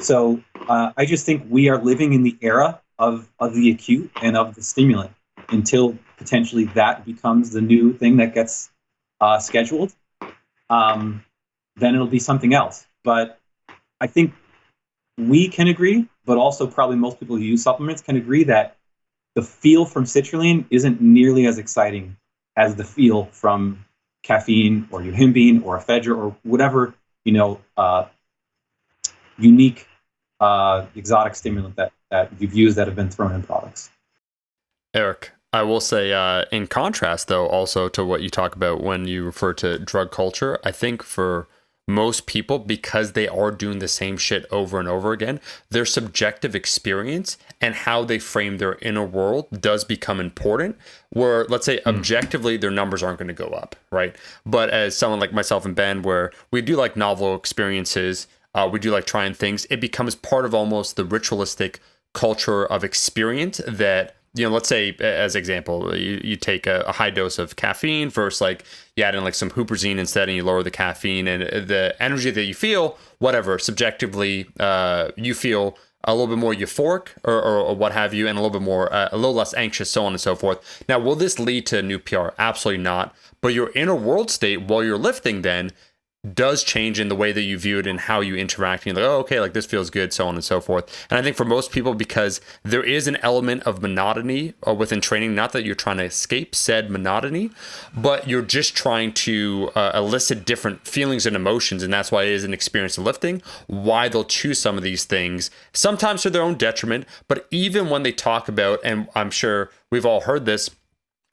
[SPEAKER 3] So I just think we are living in the era of the acute and of the stimulant until potentially that becomes the new thing that gets scheduled. Then it'll be something else. But I think we can agree, but also probably most people who use supplements can agree that the feel from citrulline isn't nearly as exciting as the feel from caffeine or yohimbine or ephedra or whatever, unique exotic stimulant that you've used that have been thrown in products.
[SPEAKER 1] Eric, I will say, in contrast, though, also to what you talk about when you refer to drug culture, I think for most people, because they are doing the same shit over and over again, their subjective experience and how they frame their inner world does become important. Where, let's say, objectively, their numbers aren't going to go up, right? But as someone like myself and Ben, where we do like novel experiences, we do like trying things, it becomes part of almost the ritualistic culture of experience that, let's say, as example, you take a high dose of caffeine versus like you add in like some huperzine instead and you lower the caffeine, and the energy that you feel, whatever, subjectively, you feel a little bit more euphoric or what have you, and a little bit more, a little less anxious, so on and so forth. Now, will this lead to new PR? Absolutely not. But your inner world state while you're lifting then does change in the way that you view it and how you interact. And you're like, oh, okay, like this feels good, so on and so forth. And I think for most people, because there is an element of monotony within training, not that you're trying to escape said monotony, but you're just trying to elicit different feelings and emotions. And that's why it is an experience of lifting, why they'll choose some of these things, sometimes to their own detriment. But even when they talk about, and I'm sure we've all heard this,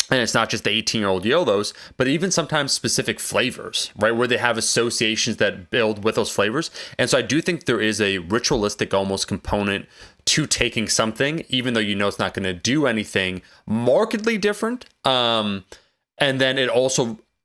[SPEAKER 1] and it's not just the 18-year-old YOLOs, but even sometimes specific flavors, right? Where they have associations that build with those flavors. And so I do think there is a ritualistic almost component to taking something, even though it's not going to do anything markedly different. And then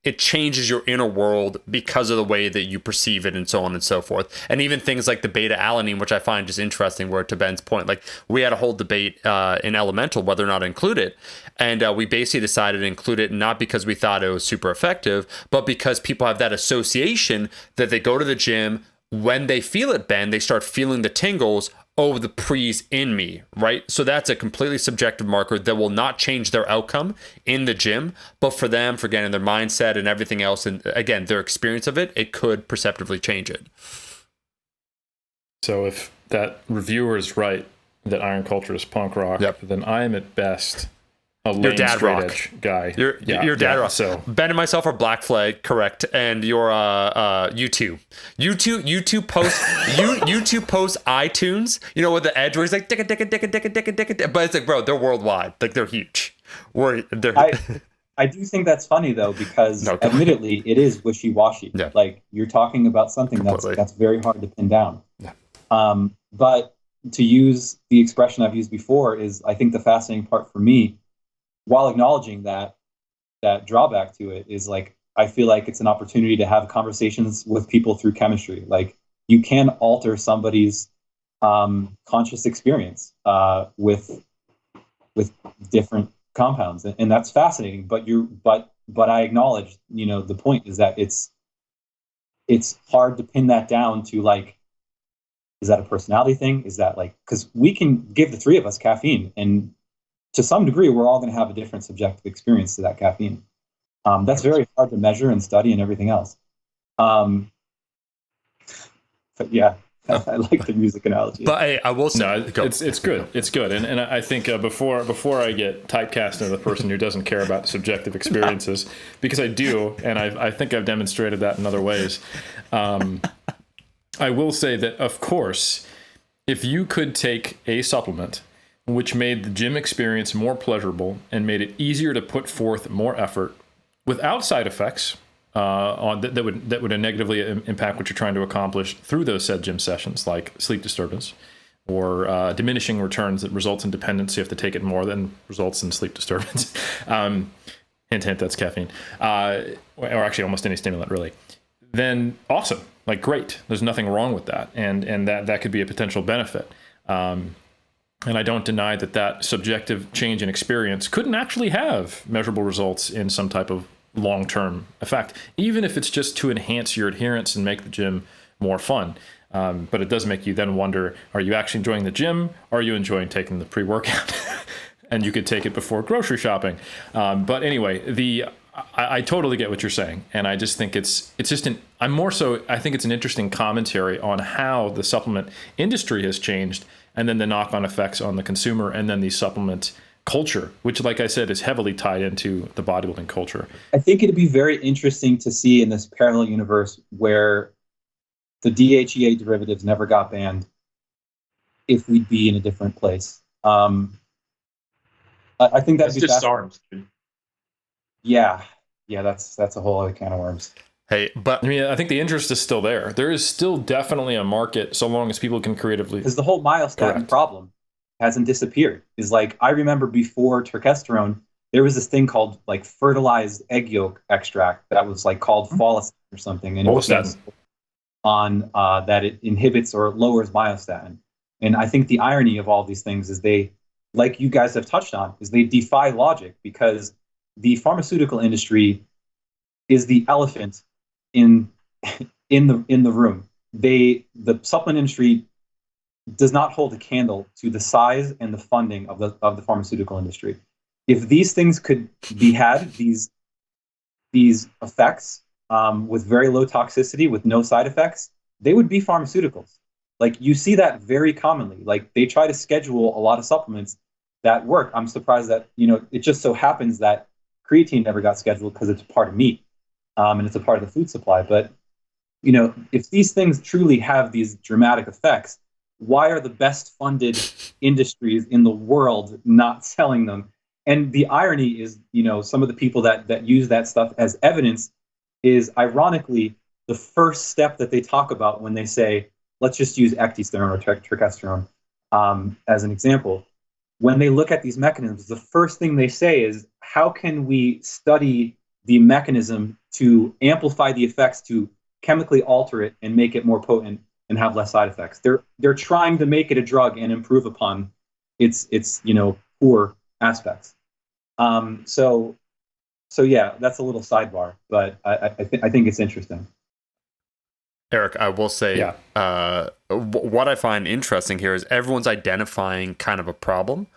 [SPEAKER 1] it changes your inner world because of the way that you perceive it and so on and so forth. And even things like the beta alanine, which I find just interesting, where to Ben's point, like we had a whole debate in Elemental whether or not to include it. And we basically decided to include it not because we thought it was super effective, but because people have that association that they go to the gym, when they feel it, Ben, they start feeling the tingles. Oh, the pre's in me, right? So that's a completely subjective marker that will not change their outcome in the gym, but for them, for again, their mindset and everything else, and again, their experience of it, it could perceptively change it.
[SPEAKER 2] So if that reviewer is right, that iron culture is punk rock, then I am at best a lame straight edge guy.
[SPEAKER 1] Your dad rock.
[SPEAKER 2] So
[SPEAKER 1] Ben and myself are Black Flag, correct? And you're U2. YouTube post iTunes. With the edge where he's like dicka. But it's like, bro, they're worldwide. Like they're huge.
[SPEAKER 3] I do think that's funny though, because admittedly it is wishy-washy.
[SPEAKER 1] Yeah.
[SPEAKER 3] Like you're talking about something that's very hard to pin down.
[SPEAKER 1] Yeah.
[SPEAKER 3] But to use the expression I've used before is, I think the fascinating part for me, while acknowledging that drawback to it, is like I feel like it's an opportunity to have conversations with people through chemistry. Like you can alter somebody's conscious experience with different compounds, and that's fascinating. But I acknowledge, the point is that it's hard to pin that down to like, is that a personality thing? Is that like, because we can give the three of us caffeine, and to some degree, we're all going to have a different subjective experience to that caffeine. That's very hard to measure and study and everything else. But yeah, I like the music analogy.
[SPEAKER 1] But hey, I will say,
[SPEAKER 2] it's good. It's good. And I think before I get typecast into the person who doesn't care about subjective experiences, because I do, and I think I've demonstrated that in other ways. I will say that, of course, if you could take a supplement which made the gym experience more pleasurable and made it easier to put forth more effort without side effects that would negatively impact what you're trying to accomplish through those said gym sessions, like sleep disturbance or diminishing returns that results in dependence. You have to take it more than results in sleep disturbance. Hint, hint, that's caffeine. Or actually almost any stimulant, really. Then awesome, like great. There's nothing wrong with that. And that could be a potential benefit. And I don't deny that subjective change in experience couldn't actually have measurable results in some type of long-term effect, even if it's just to enhance your adherence and make the gym more fun. But it does make you then wonder, are you actually enjoying the gym? Or are you enjoying taking the pre-workout? And you could take it before grocery shopping. But anyway, I totally get what you're saying. And I just think I think it's an interesting commentary on how the supplement industry has changed, and then the knock-on effects on the consumer, and then the supplement culture, which, like I said, is heavily tied into the bodybuilding culture.
[SPEAKER 3] I think it'd be very interesting to see in this parallel universe where the DHEA derivatives never got banned, if we'd be in a different place. I think that's
[SPEAKER 4] just SARMs.
[SPEAKER 3] Yeah, that's a whole other can of worms.
[SPEAKER 1] Hey, but
[SPEAKER 2] I mean, I think the interest is still there. There is still definitely a market, so long as people can creatively.
[SPEAKER 3] Because the whole myostatin problem hasn't disappeared. Is like, I remember before turkesterone, there was this thing called like fertilized egg yolk extract that was like called follistatin or something, and it was on that it inhibits or lowers myostatin. And I think the irony of all these things is they, like you guys have touched on, is they defy logic, because the pharmaceutical industry is the elephant in the room. The supplement industry does not hold a candle to the size and the funding of the pharmaceutical industry. If these things could be had, these effects with very low toxicity, with no side effects, they would be pharmaceuticals. Like, you see that very commonly. Like, they try to schedule a lot of supplements that work. I'm surprised that, it just so happens that creatine never got scheduled because it's part of meat, and it's a part of the food supply. But, if these things truly have these dramatic effects, why are the best funded industries in the world not selling them? And the irony is, some of the people that use that stuff as evidence is, ironically, the first step that they talk about when they say, let's just use ecdysterone or turkesterone as an example. When they look at these mechanisms, the first thing they say is, how can we study the mechanism to amplify the effects, to chemically alter it and make it more potent and have less side effects? They're trying to make it a drug and improve upon its poor aspects. So yeah, that's a little sidebar, but I think it's interesting.
[SPEAKER 1] Eric, I will say, what I find interesting here is everyone's identifying kind of a problem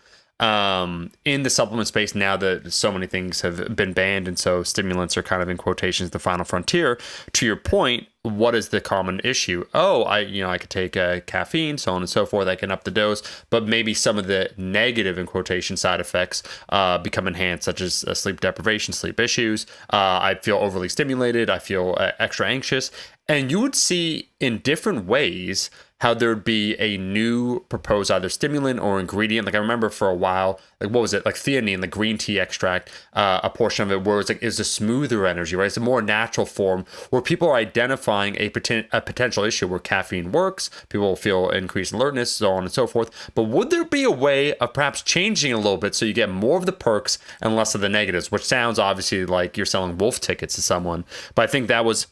[SPEAKER 1] in the supplement space now that so many things have been banned, and so stimulants are kind of, in quotations, the final frontier. To your point, what is the common issue? I could take caffeine, so on and so forth. I can up the dose, but maybe some of the negative, in quotation, side effects become enhanced, such as sleep deprivation, sleep issues. I feel overly stimulated. I feel extra anxious. And you would see in different ways how there'd be a new proposed either stimulant or ingredient. Like, I remember for a while, like, what was it? Like theanine, the green tea extract, a portion of it where it's like, is a smoother energy, right? It's a more natural form where people are identifying a potential issue where caffeine works, people will feel increased alertness, so on and so forth. But would there be a way of perhaps changing a little bit so you get more of the perks and less of the negatives, which sounds obviously like you're selling wolf tickets to someone. But I think that was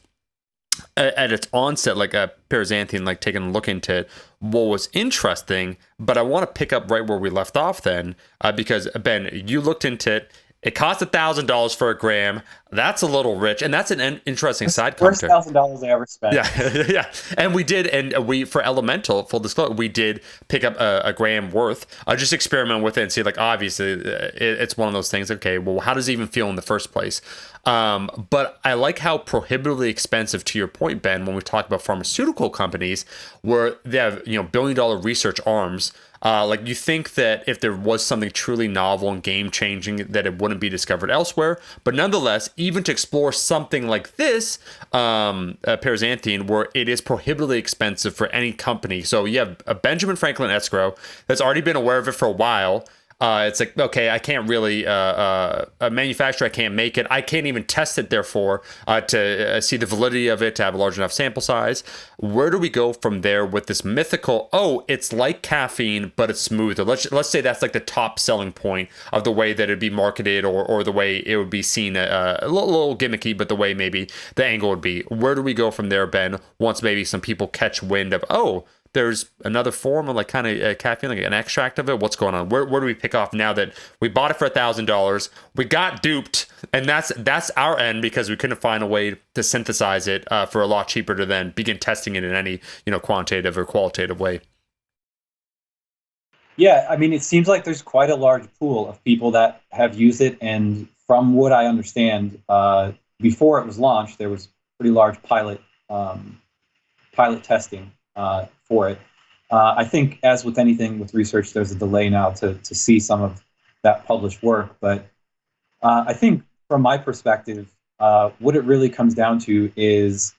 [SPEAKER 1] at its onset, like a Paraxanthine, like taking a look into it, what was interesting. But I want to pick up right where we left off then, because Ben, you looked into it. It cost $1,000 for a gram. That's a little rich, and that's an interesting side commentary.
[SPEAKER 3] First $1,000 I ever spent.
[SPEAKER 1] Yeah, yeah. And we did, and we, for Elemental, full disclosure, we did pick up a gram worth. Just experiment with it and see, like, obviously, it's one of those things. Okay, well, how does it even feel in the first place? But I like how prohibitively expensive, to your point, Ben, when we talk about pharmaceutical companies, where they have, $1 billion research arms. Like, you think that if there was something truly novel and game changing, that it wouldn't be discovered elsewhere. But nonetheless, even to explore something like this, paraxanthine, where it is prohibitively expensive for any company. So you have a Benjamin Franklin Esgro that's already been aware of it for a while. It's like, okay, I can't really a manufacturer, I can't make it. I can't even test it, therefore, to see the validity of it, to have a large enough sample size. Where do we go from there with this mythical, oh, it's like caffeine, but it's smoother? Let's say that's like the top selling point of the way that it'd be marketed, or the way it would be seen, a little gimmicky, but the way maybe the angle would be. Where do we go from there, Ben, once maybe some people catch wind of, oh, there's another form of like kind of caffeine, like an extract of it? What's going on? Where do we pick off now that we bought it for $1,000? We got duped, and that's our end, because we couldn't find a way to synthesize it for a lot cheaper to then begin testing it in any quantitative or qualitative way.
[SPEAKER 3] Yeah, I mean, it seems like there's quite a large pool of people that have used it, and from what I understand, before it was launched, there was pretty large pilot testing for it. I think, as with anything with research, there's a delay now to see some of that published work. But I think, from my perspective, what it really comes down to is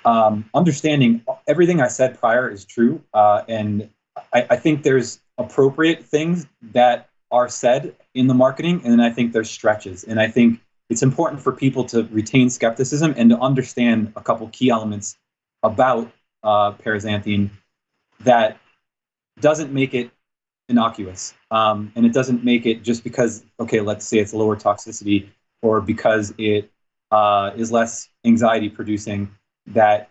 [SPEAKER 3] understanding everything I said prior is true. And I think there's appropriate things that are said in the marketing, and then I think there's stretches. And I think it's important for people to retain skepticism and to understand a couple key elements about paraxanthine that doesn't make it innocuous, and it doesn't make it just because, okay, let's say it's lower toxicity, or because it is less anxiety producing, that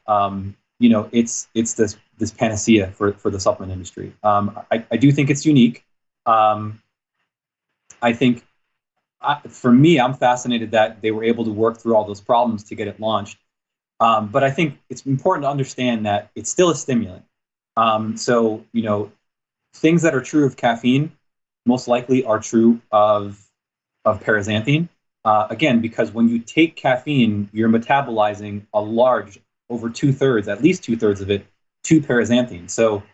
[SPEAKER 3] it's this panacea for the supplement industry. I do think it's unique. I think, for me, I'm fascinated that they were able to work through all those problems to get it launched. But I think it's important to understand that it's still a stimulant. So, things that are true of caffeine most likely are true of paraxanthine. Again, because when you take caffeine, you're metabolizing a large, over at least two-thirds of it, to paraxanthine. So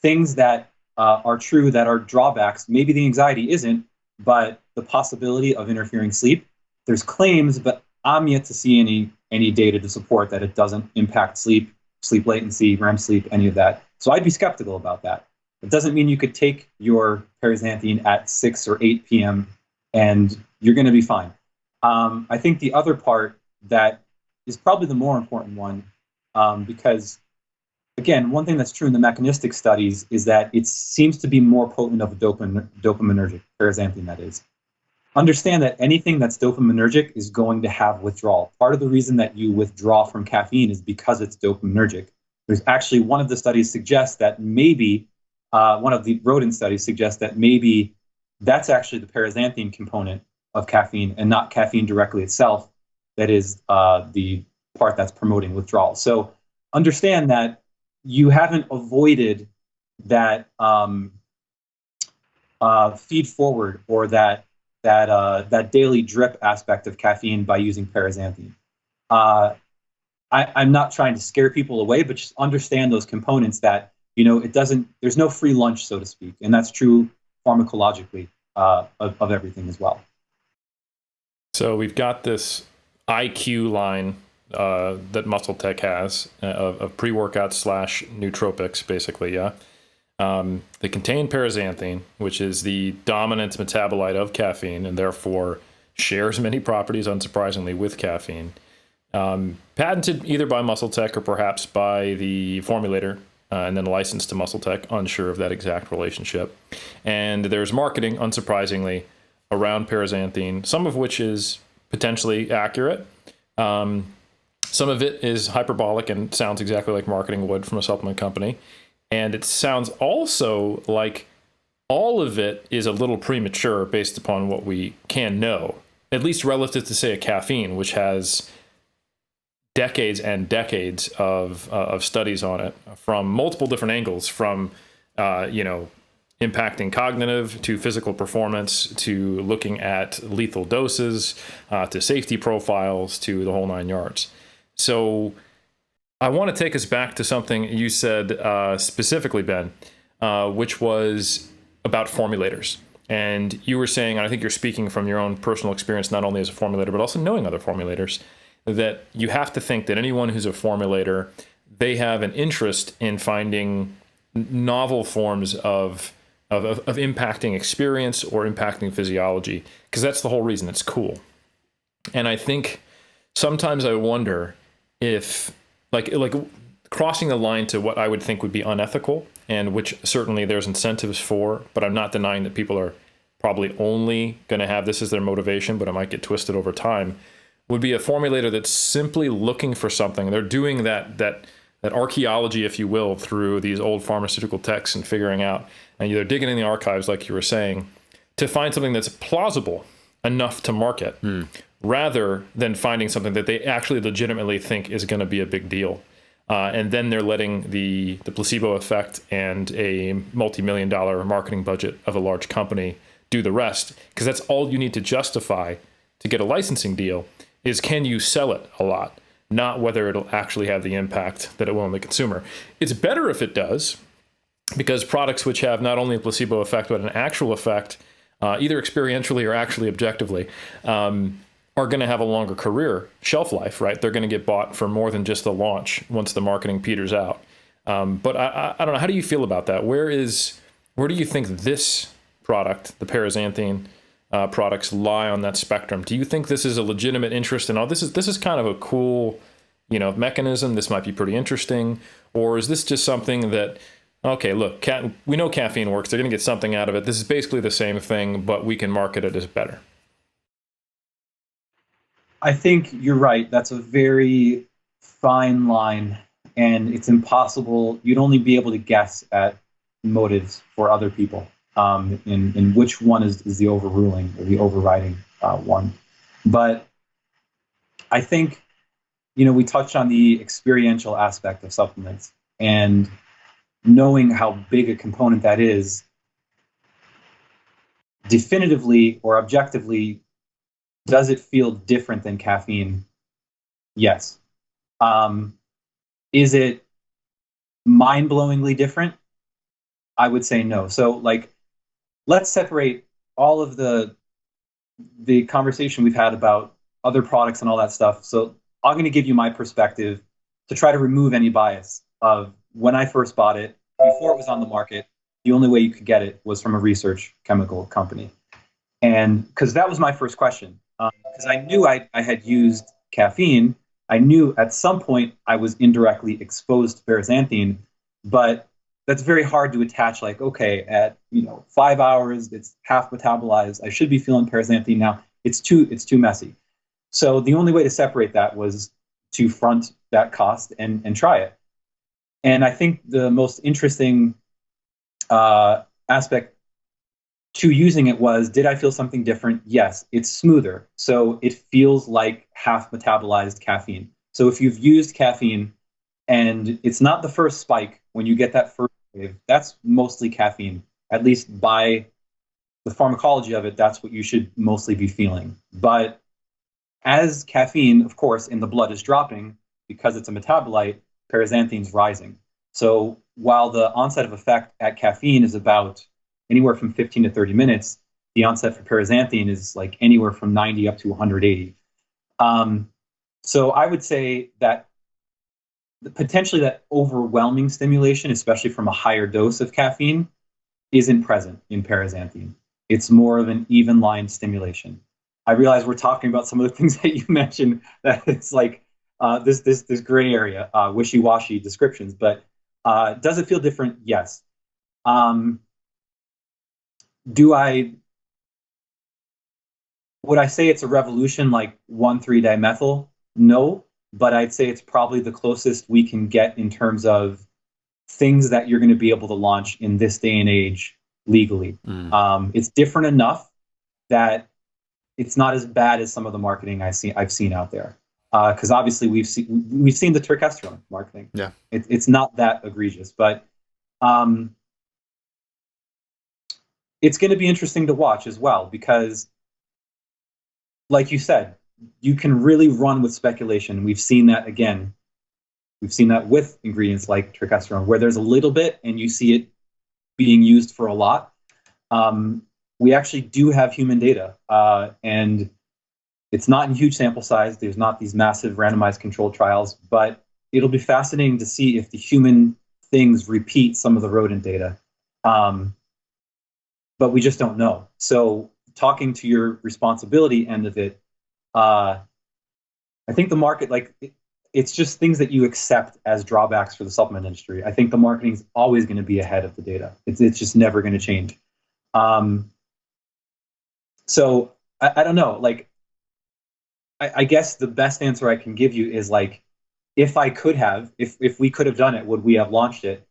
[SPEAKER 3] things that are true that are drawbacks, maybe the anxiety isn't, but the possibility of interfering sleep, there's claims, but I'm yet to see any data to support that it doesn't impact sleep latency, REM sleep, any of that. So I'd be skeptical about that. It doesn't mean you could take your paraxanthine at 6 or 8 p.m. and you're going to be fine. I think the other part that is probably the more important one, because, again, one thing that's true in the mechanistic studies is that it seems to be more potent of a dopaminergic, paraxanthine that is. Understand that anything that's dopaminergic is going to have withdrawal. Part of the reason that you withdraw from caffeine is because it's dopaminergic. There's actually one of the studies suggests that maybe, one of the rodent studies suggests that maybe that's actually the paraxanthine component of caffeine and not caffeine directly itself that is the part that's promoting withdrawal. So understand that you haven't avoided that feed forward or that daily drip aspect of caffeine by using paraxanthine. I'm not trying to scare people away, but just understand those components that, there's no free lunch, so to speak. And that's true pharmacologically of everything as well.
[SPEAKER 2] So we've got this IQ line that Muscle Tech has of pre-workouts / nootropics, basically, yeah. They contain paraxanthine, which is the dominant metabolite of caffeine and therefore shares many properties, unsurprisingly, with caffeine. Patented either by Muscle Tech or perhaps by the formulator, and then licensed to Muscle Tech, unsure of that exact relationship. And there's marketing, unsurprisingly, around paraxanthine, some of which is potentially accurate. Some of it is hyperbolic and sounds exactly like marketing would from a supplement company. And it sounds also like all of it is a little premature based upon what we can know, at least relative to, say, a caffeine, which has decades and decades of studies on it from multiple different angles, from, impacting cognitive to physical performance to looking at lethal doses to safety profiles to the whole 9 yards. So I want to take us back to something you said specifically, Ben, which was about formulators. And you were saying, and I think you're speaking from your own personal experience, not only as a formulator, but also knowing other formulators, that you have to think that anyone who's a formulator, they have an interest in finding novel forms of impacting experience or impacting physiology, because that's the whole reason it's cool. And I think sometimes I wonder if like crossing the line to what I would think would be unethical, and which certainly there's incentives for, but I'm not denying that people are probably only going to have this as their motivation, but it might get twisted over time, would be a formulator that's simply looking for something. They're doing that archaeology, if you will, through these old pharmaceutical texts and figuring out, and they're digging in the archives, like you were saying, to find something that's plausible enough to market, rather than finding something that they actually legitimately think is going to be a big deal. And then they're letting the placebo effect and a multi-million-dollar marketing budget of a large company do the rest, because that's all you need to justify to get a licensing deal is, can you sell it a lot, not whether it'll actually have the impact that it will on the consumer. It's better if it does, because products which have not only a placebo effect, but an actual effect, either experientially or actually objectively, are going to have a longer career shelf life, right? They're going to get bought for more than just the launch once the marketing peters out. But I don't know. How do you feel about that? Where do you think this product, the Paraxanthine products, lie on that spectrum? Do you think this is a legitimate interest in all? This is kind of a cool, mechanism. This might be pretty interesting. Or is this just something that, okay, look, we know caffeine works. They're going to get something out of it. This is basically the same thing, but we can market it as better.
[SPEAKER 3] I think you're right. That's a very fine line, and it's impossible. You'd only be able to guess at motives for other people, in which one is the overruling or the overriding one. But I think, we touched on the experiential aspect of supplements, and knowing how big a component that is, definitively or objectively, does it feel different than caffeine? Yes. Is it mind-blowingly different? I would say no. So, let's separate all of the conversation we've had about other products and all that stuff. So I'm going to give you my perspective to try to remove any bias of when I first bought it, before it was on the market. The only way you could get it was from a research chemical company. And because that was my first question. Because I knew I had used caffeine. I knew at some point I was indirectly exposed to Paraxanthine, but that's very hard to attach, okay, at 5 hours, it's half metabolized. I should be feeling Paraxanthine now. It's too messy. So the only way to separate that was to front that cost and try it. And I think the most interesting aspect to using it was, did I feel something different? Yes, it's smoother. So it feels like half metabolized caffeine. So if you've used caffeine and it's not the first spike, when you get that first wave, that's mostly caffeine. At least by the pharmacology of it, that's what you should mostly be feeling. But as caffeine, of course, in the blood is dropping, because it's a metabolite, Paraxanthine's rising. So while the onset of effect at caffeine is about anywhere from 15 to 30 minutes, the onset for Paraxanthine is anywhere from 90 up to 180. So I would say that potentially that overwhelming stimulation, especially from a higher dose of caffeine, isn't present in Paraxanthine. It's more of an even line stimulation. I realize we're talking about some of the things that you mentioned, that it's this gray area, wishy-washy descriptions, but does it feel different? Yes. Would I say it's a revolution like 1,3-dimethyl? No, but I'd say it's probably the closest we can get in terms of things that you're going to be able to launch in this day and age legally. It's different enough that it's not as bad as some of the marketing I've seen out there. Because obviously we've seen the turkesterone marketing.
[SPEAKER 1] Yeah,
[SPEAKER 3] it's not that egregious, but it's going to be interesting to watch as well, because, like you said, you can really run with speculation. We've seen that again. We've seen that with ingredients like turkesterone, where there's a little bit and you see it being used for a lot. We actually do have human data, and it's not in huge sample size. There's not these massive randomized controlled trials, but it'll be fascinating to see if the human things repeat some of the rodent data. But we just don't know. So talking to your responsibility end of it, I think the market, like, it's just things that you accept as drawbacks for the supplement industry. I think the marketing is always going to be ahead of the data. It's just never going to change. So I don't know. Like, I guess the best answer I can give you is, like, if we could have done it, would we have launched it?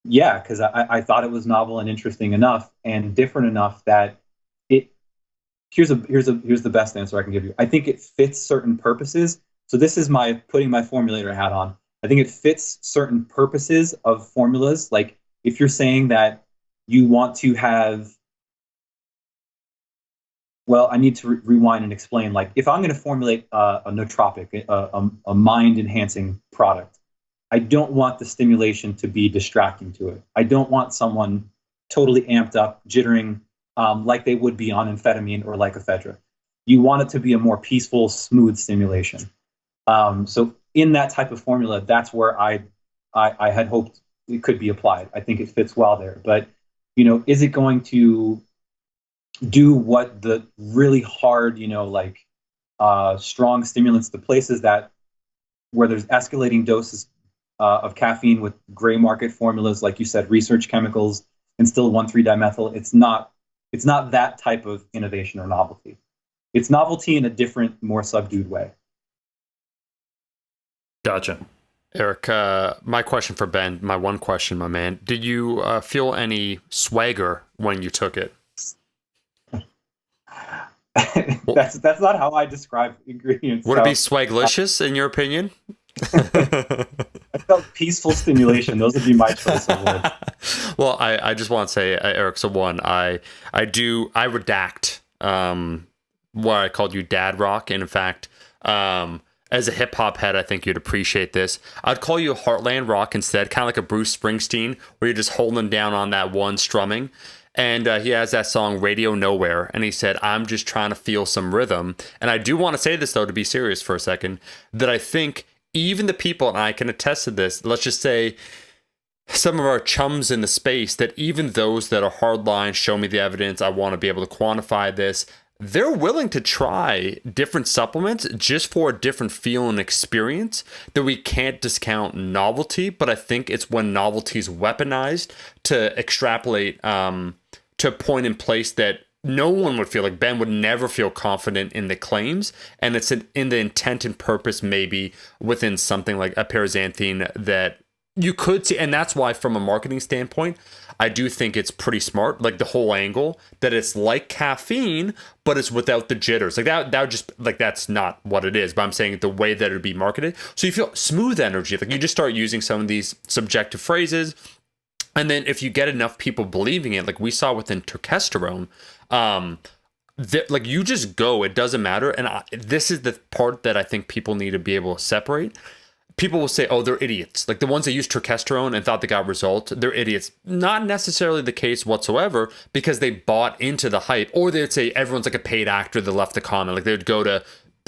[SPEAKER 3] Yeah, because I thought it was novel and interesting enough and different enough that it. Here's the best answer I can give you. I think it fits certain purposes. So this is my putting my formulator hat on. I think it fits certain purposes of formulas. Like, if you're saying that you want to have, well, I need to rewind and explain. Like, if I'm going to formulate a nootropic, a mind-enhancing product, I don't want the stimulation to be distracting to it. I don't want someone totally amped up, jittering, like they would be on amphetamine or like ephedra. You want it to be a more peaceful, smooth stimulation. So in that type of formula, that's where I had hoped it could be applied. I think it fits well there. But, is it going to do what the really hard, strong stimulants, the places where there's escalating doses of caffeine with gray market formulas, like you said, research chemicals, and still 1,3-dimethyl. It's not that type of innovation or novelty. It's novelty in a different, more subdued way.
[SPEAKER 2] Gotcha.
[SPEAKER 1] Eric, my question for Ben, my one question, my man. Did you feel any swagger when you took it?
[SPEAKER 3] That's not how I describe ingredients.
[SPEAKER 1] Would it be swaglicious in your opinion?
[SPEAKER 3] I felt peaceful stimulation. Those would be my choice of words.
[SPEAKER 1] Well, I just want to say, Eric, so one, I redact what I called you dad rock. And in fact, as a hip hop head, I think you'd appreciate this. I'd call you Heartland rock instead, kind of like a Bruce Springsteen, where you're just holding down on that one strumming. And he has that song Radio Nowhere, and he said, I'm just trying to feel some rhythm. And I do want to say this, though, to be serious for a second, that I think even the people, and I can attest to this, let's just say some of our chums in the space, that even those that are hardline, show me the evidence, I want to be able to quantify this, they're willing to try different supplements just for a different feel and experience, that we can't discount novelty. But I think it's when novelty is weaponized to extrapolate to a point in place that no one would feel like. Ben would never feel confident in the claims, and it's in the intent and purpose maybe within something like a paraxanthine that you could see. And that's why, from a marketing standpoint, I do think it's pretty smart, like the whole angle that it's like caffeine, but it's without the jitters. Like that would just, like, that's not what it is, but I'm saying the way that it would be marketed. So you feel smooth energy. Like, you just start using some of these subjective phrases. And then if you get enough people believing it, like we saw within turkesterone, like, you just go, it doesn't matter. And this is the part that I think people need to be able to separate. People will say, oh, they're idiots. Like, the ones that used turkesterone and thought they got results, they're idiots. Not necessarily the case whatsoever, because they bought into the hype. Or they'd say everyone's like a paid actor that left the comment. Like, they would go to,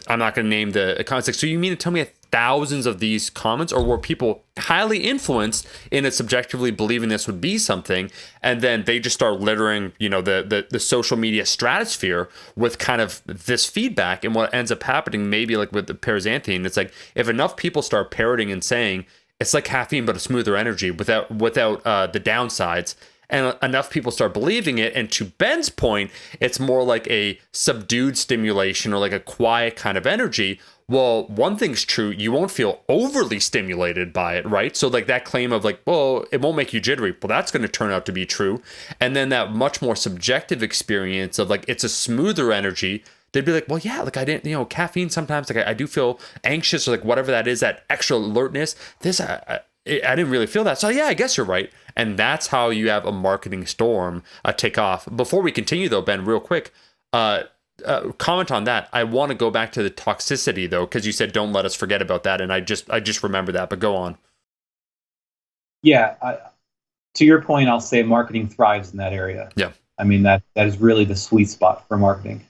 [SPEAKER 1] I'm not going to name the comments. Like, so you mean to tell me thousands of these comments, or were people highly influenced in it subjectively believing this would be something, and then they just start littering, the social media stratosphere with kind of this feedback? And what ends up happening, maybe like with the paraxanthine, it's like, if enough people start parroting and saying it's like caffeine but a smoother energy without the downsides, and enough people start believing it, and to Ben's point, it's more like a subdued stimulation or like a quiet kind of energy. Well, one thing's true, you won't feel overly stimulated by it, right? So like that claim of like, well, it won't make you jittery. Well, that's going to turn out to be true. And then that much more subjective experience of like, it's a smoother energy. They'd be like, well, yeah, like I didn't, caffeine sometimes, like I do feel anxious, or like whatever that is, that extra alertness. I didn't really feel that. So yeah, I guess you're right. And that's how you have a marketing storm take off. Before we continue though, Ben, real quick, comment on that. I want to go back to the toxicity though, because you said don't let us forget about that, and I just remember that. But go on.
[SPEAKER 3] Yeah, to your point, I'll say marketing thrives in that area.
[SPEAKER 1] Yeah.
[SPEAKER 3] I mean, that is really the sweet spot for marketing.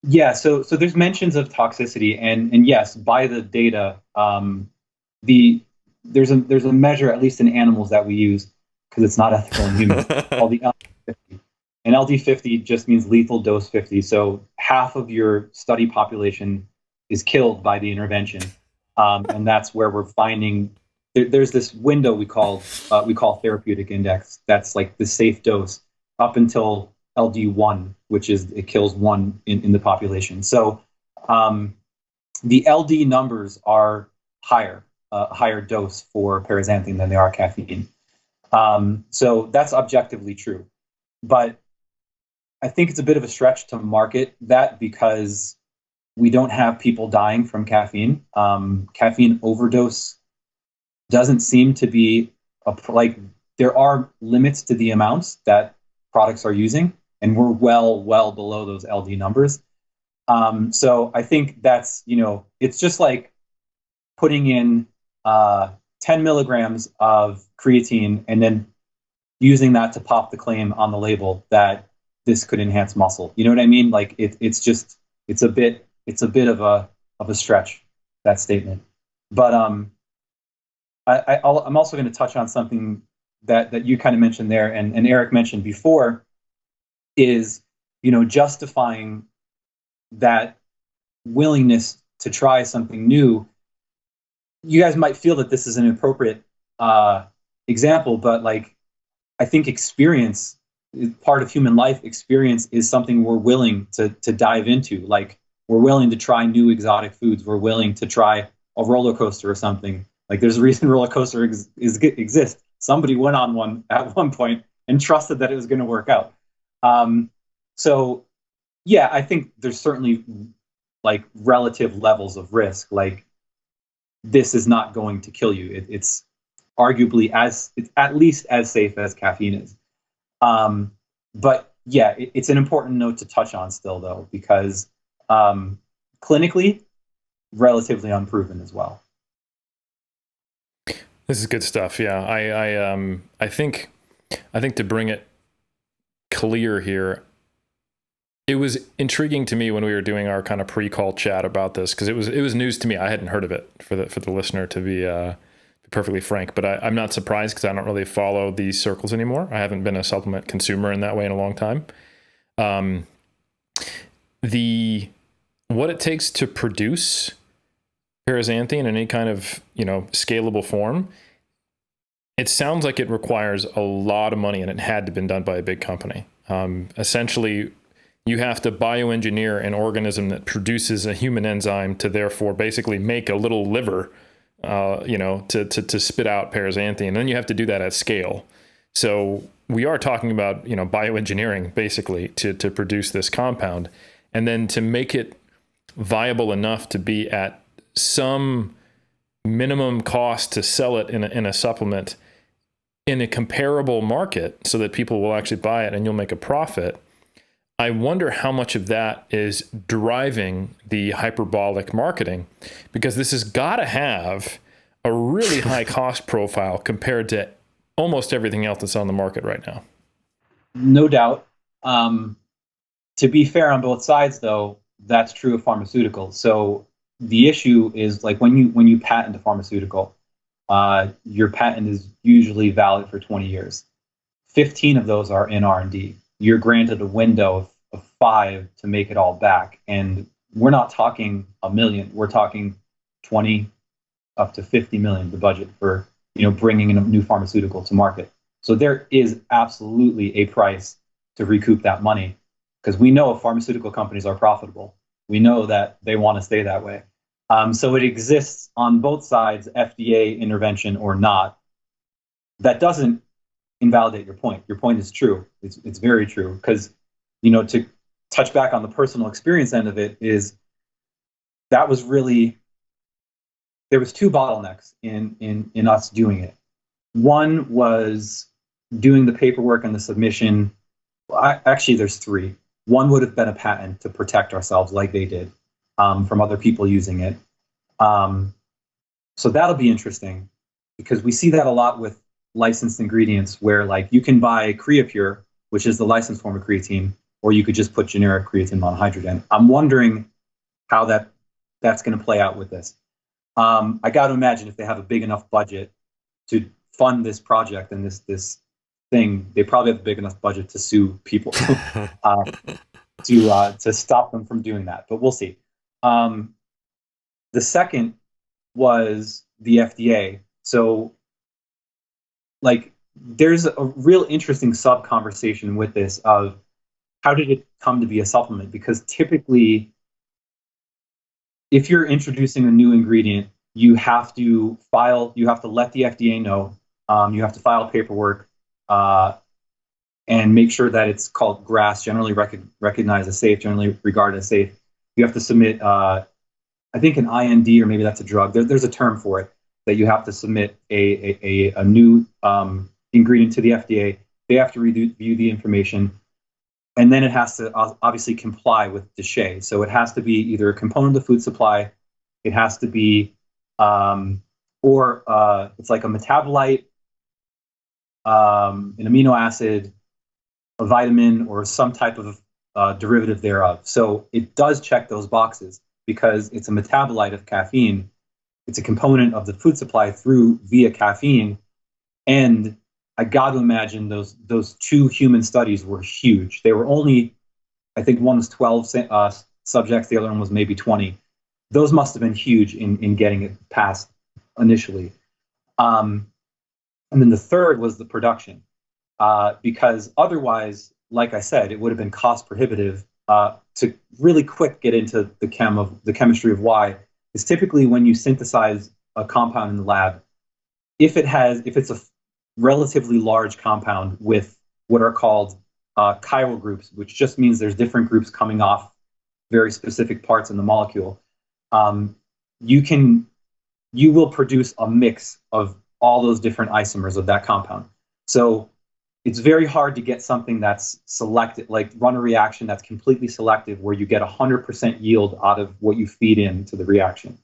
[SPEAKER 3] Yeah, so there's mentions of toxicity, and yes, by the data, there's a measure, at least in animals, that we use because it's not ethical in humans, called the LD50. And LD50 just means lethal dose 50. So half of your study population is killed by the intervention, and that's where we're finding there's this window we call therapeutic index. That's like the safe dose up until LD1, which is it kills one in the population. So the LD numbers are higher, higher dose for paraxanthine than they are caffeine. So that's objectively true. But I think it's a bit of a stretch to market that because we don't have people dying from caffeine. Caffeine overdose doesn't seem to be like there are limits to the amounts that products are using, and we're well below those LD numbers. So I think that's, it's just like putting in 10 milligrams of creatine and then using that to pop the claim on the label that this could enhance muscle. You know what I mean? Like it's a bit of a stretch, that statement. But I'm also going to touch on something that you kind of mentioned there, and Eric mentioned before, is justifying that willingness to try something new. You guys might feel that this is an appropriate example, but like I think experience is part of human life. Experience is something we're willing to dive into. Like we're willing to try new exotic foods. We're willing to try a roller coaster or something. Like there's a reason roller coaster exists. Somebody went on one at one point and trusted that it was going to work out. So yeah, I think there's certainly like relative levels of risk. Like this is not going to kill you. It's arguably it's at least as safe as caffeine is. But yeah, it's an important note to touch on still though, because clinically relatively unproven as well.
[SPEAKER 2] This is good stuff. Yeah, I think to bring it clear here, it was intriguing to me when we were doing our kind of pre-call chat about this, because it was news to me. I hadn't heard of it, for the listener, to be perfectly frank. But I'm not surprised because I don't really follow these circles anymore. I haven't been a supplement consumer in that way in a long time. What it takes to produce paraxanthine in any kind of scalable form, it sounds like it requires a lot of money, and it had to been done by a big company. Essentially, you have to bioengineer an organism that produces a human enzyme to therefore basically make a little liver, to spit out paraxanthine. And then you have to do that at scale. So we are talking about bioengineering basically to produce this compound, and then to make it viable enough to be at some minimum cost to sell it in a supplement in a comparable market so that people will actually buy it and you'll make a profit. I wonder how much of that is driving the hyperbolic marketing, because this has got to have a really high cost profile compared to almost everything else that's on the market right now.
[SPEAKER 3] No doubt. To be fair on both sides, though, that's true of pharmaceuticals. So the issue is like when you patent a pharmaceutical, your patent is usually valid for 20 years. 15 of those are in R&D. You're granted a window of 5 to make it all back. And we're not talking $1 million. We're talking 20 up to 50 million, the budget for bringing in a new pharmaceutical to market. So there is absolutely a price to recoup that money, because we know pharmaceutical companies are profitable. We know that they want to stay that way. So it exists on both sides, FDA intervention or not. That doesn't invalidate your point. Your point is true. It's very true, because to touch back on the personal experience end of it, is that was really, there was 2 bottlenecks in us doing it. One was doing the paperwork and the submission. Actually, there's 3. One would have been a patent to protect ourselves like they did from other people using it. So that'll be interesting, because we see that a lot with licensed ingredients where like you can buy Creapure, which is the licensed form of creatine, or you could just put generic creatine monohydrate. I'm wondering how that's going to play out with this. I got to imagine if they have a big enough budget to fund this project and this thing, they probably have a big enough budget to sue people to stop them from doing that. But we'll see. The second was the FDA. So, like, there's a real interesting sub-conversation with this of how did it come to be a supplement? Because typically, if you're introducing a new ingredient, you have to let the FDA know, you have to file paperwork, and make sure that it's called GRAS, generally recognized as safe, generally regarded as safe. You have to submit, I think, an IND, or maybe that's a drug. There's a term for it, that you have to submit a new ingredient to the FDA. They have to review the information, and then it has to obviously comply with DSHEA. So it has to be either a component of the food supply, it has to be, or it's like a metabolite, an amino acid, a vitamin, or some type of derivative thereof. So it does check those boxes because it's a metabolite of caffeine. It's a component of the food supply via caffeine. And I got to imagine those two human studies were huge. They were only, I think one was 12 subjects, the other one was maybe 20. Those must have been huge in getting it passed initially. And then the third was the production. Because otherwise, like I said, it would have been cost prohibitive to really quick get into the chemistry of why. Is typically when you synthesize a compound in the lab, if it's a relatively large compound with what are called chiral groups, which just means there's different groups coming off very specific parts in the molecule, you will produce a mix of all those different isomers of that compound. So it's very hard to get something that's selected, like run a reaction that's completely selective where you get 100% yield out of what you feed into the reaction.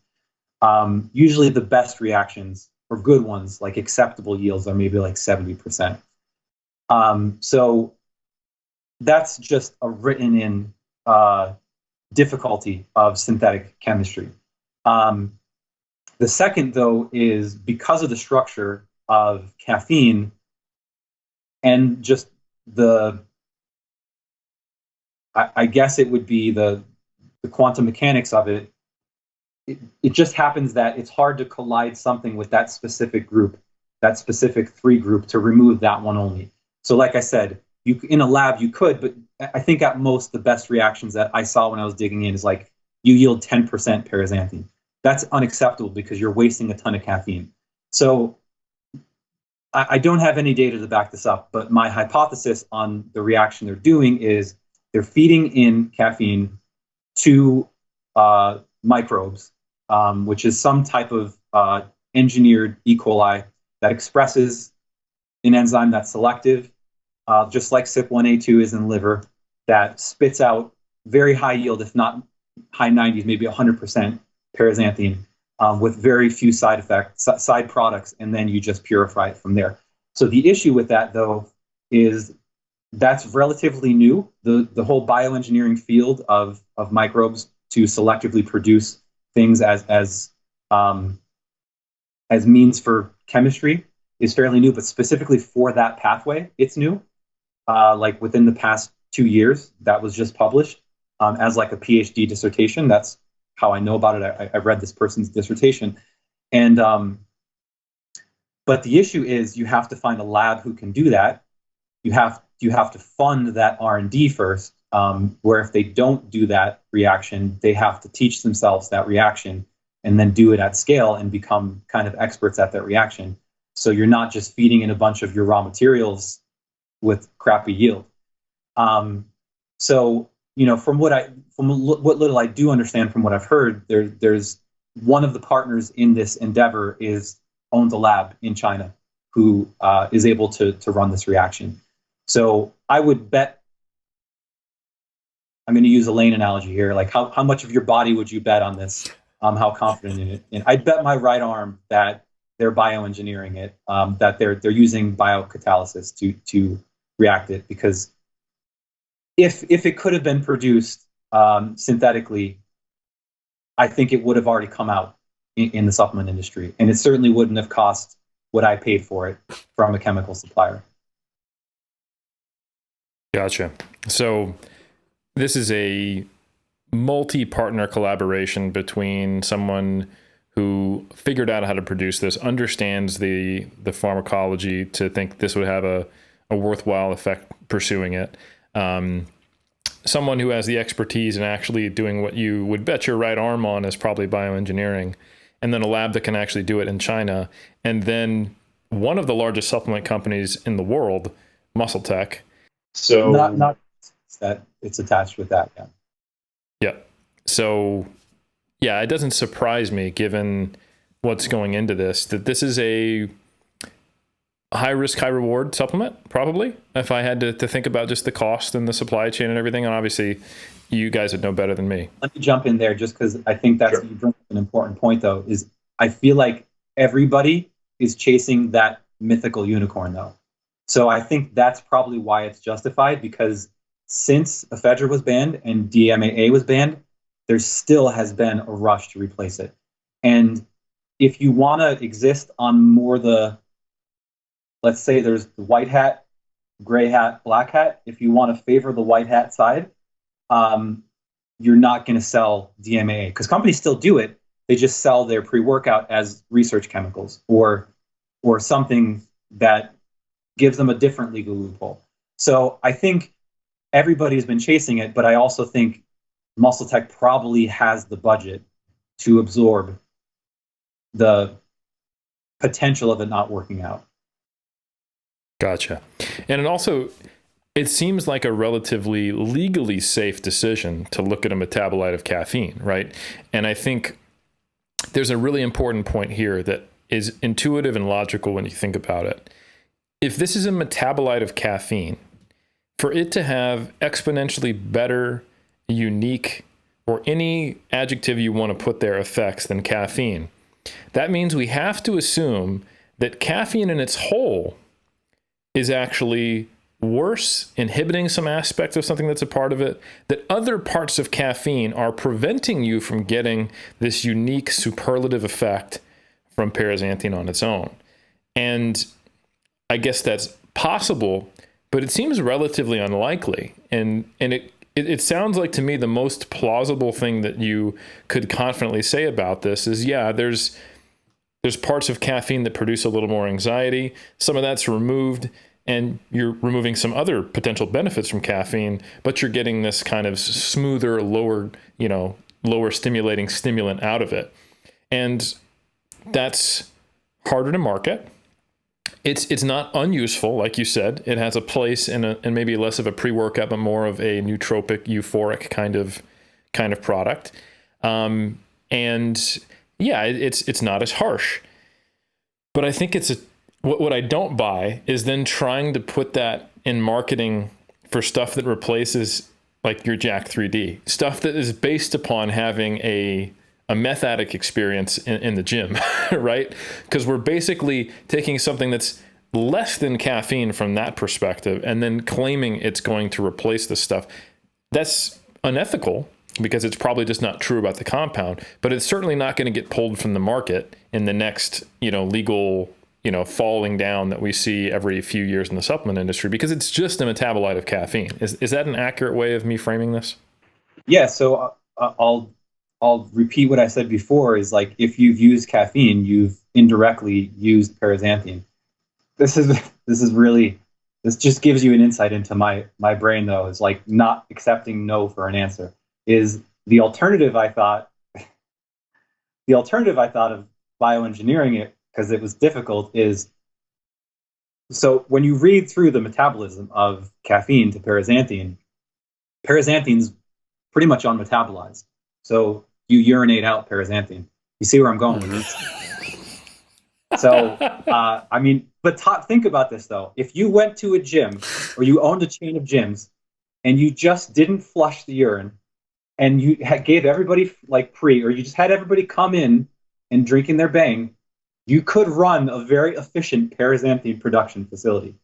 [SPEAKER 3] Usually the best reactions, or good ones, like acceptable yields, are maybe like 70%. So that's just a written in difficulty of synthetic chemistry. The second, though, is because of the structure of caffeine and just I guess it would be the quantum mechanics of it. It just happens that it's hard to collide something with that specific group, that specific 3 group, to remove that one only. So like I said, in a lab you could, but I think at most the best reactions that I saw when I was digging in is like you yield 10% paraxanthine. That's unacceptable because you're wasting a ton of caffeine. So I don't have any data to back this up, but my hypothesis on the reaction they're doing is they're feeding in caffeine to microbes, which is some type of engineered E. coli that expresses an enzyme that's selective, just like CYP1A2 is in the liver, that spits out very high yield, if not high 90s, maybe 100% paraxanthine, with very few side products, and then you just purify it from there. So the issue with that, though, is that's relatively new. The whole bioengineering field of microbes to selectively produce things as means for chemistry is fairly new, but specifically for that pathway, it's new. Like within the past 2 years, that was just published as like a PhD dissertation. That's how I know about it. I read this person's dissertation, and but the issue is you have to find a lab who can do that. You have to fund that R&D first. Where if they don't do that reaction, they have to teach themselves that reaction and then do it at scale and become kind of experts at that reaction. So you're not just feeding in a bunch of your raw materials with crappy yield. So from what little I do understand from what I've heard, there's one of the partners in this endeavor owns a lab in China who is able to run this reaction. So I would bet, I'm going to use a lane analogy here, like how much of your body would you bet on this? How confident in it? And I'd bet my right arm that they're bioengineering it, that they're using biocatalysis to react it, because if it could have been produced synthetically, I think it would have already come out in the supplement industry, and it certainly wouldn't have cost what I paid for it from a chemical supplier.
[SPEAKER 2] Gotcha. So this is a multi-partner collaboration between someone who figured out how to produce this, understands the pharmacology to think this would have a worthwhile effect pursuing it. Someone who has the expertise in actually doing what you would bet your right arm on is probably bioengineering, and then a lab that can actually do it in China. And then one of the largest supplement companies in the world, Muscle Tech.
[SPEAKER 3] So not that it's attached with that. Yeah.
[SPEAKER 2] Yeah. So yeah, it doesn't surprise me, given what's going into this, that this is a high risk, high reward supplement, probably, if I had to think about just the cost and the supply chain and everything. And obviously you guys would know better than me.
[SPEAKER 3] Let me jump in there, just because I think that's you bring up an important point, though, is I feel like everybody is chasing that mythical unicorn, though. So I think that's probably why it's justified, because since ephedra was banned and DMAA was banned, there still has been a rush to replace it. And if you want to exist on more let's say there's the white hat, gray hat, black hat, if you want to favor the white hat side, you're not going to sell DMAA, because companies still do it. They just sell their pre-workout as research chemicals or something that gives them a different legal loophole. So I think everybody's been chasing it, but I also think Muscle Tech probably has the budget to absorb the potential of it not working out.
[SPEAKER 2] Gotcha. And it seems like a relatively legally safe decision to look at a metabolite of caffeine, right? And I think there's a really important point here that is intuitive and logical when you think about it. If this is a metabolite of caffeine, for it to have exponentially better, unique, or any adjective you want to put there effects than caffeine, that means we have to assume that caffeine in its whole is actually worse, inhibiting some aspect of something that's a part of it, that other parts of caffeine are preventing you from getting this unique superlative effect from paraxanthine on its own. And I guess that's possible, but it seems relatively unlikely. And it sounds like to me the most plausible thing that you could confidently say about this is, yeah, there's parts of caffeine that produce a little more anxiety. Some of that's removed, and you're removing some other potential benefits from caffeine, but you're getting this kind of smoother, lower stimulating stimulant out of it. And that's harder to market. It's not unuseful, like you said. It has a place in maybe less of a pre-workout, but more of a nootropic, euphoric kind of product. And yeah, it's not as harsh. But I think what I don't buy is then trying to put that in marketing for stuff that replaces like your Jack 3D, stuff that is based upon having a meth addict experience in the gym, right? Because we're basically taking something that's less than caffeine from that perspective and then claiming it's going to replace this stuff. That's unethical, because it's probably just not true about the compound, but it's certainly not going to get pulled from the market in the next, legal, falling down that we see every few years in the supplement industry, because it's just a metabolite of caffeine. Is that an accurate way of me framing this? Yeah. So
[SPEAKER 3] I'll repeat what I said before, is like, if you've used caffeine, you've indirectly used paraxanthine. This just gives you an insight into my brain, though, is like not accepting no for an answer. Is the alternative I thought of bioengineering it, because it was difficult, is so when you read through the metabolism of caffeine to paraxanthine's pretty much unmetabolized. So you urinate out paraxanthine. You see where I'm going with this? So, think about this, though. If you went to a gym or you owned a chain of gyms and you just didn't flush the urine, and you gave everybody or you just had everybody come in and drinking their bang, you could run a very efficient paraxanthine production facility.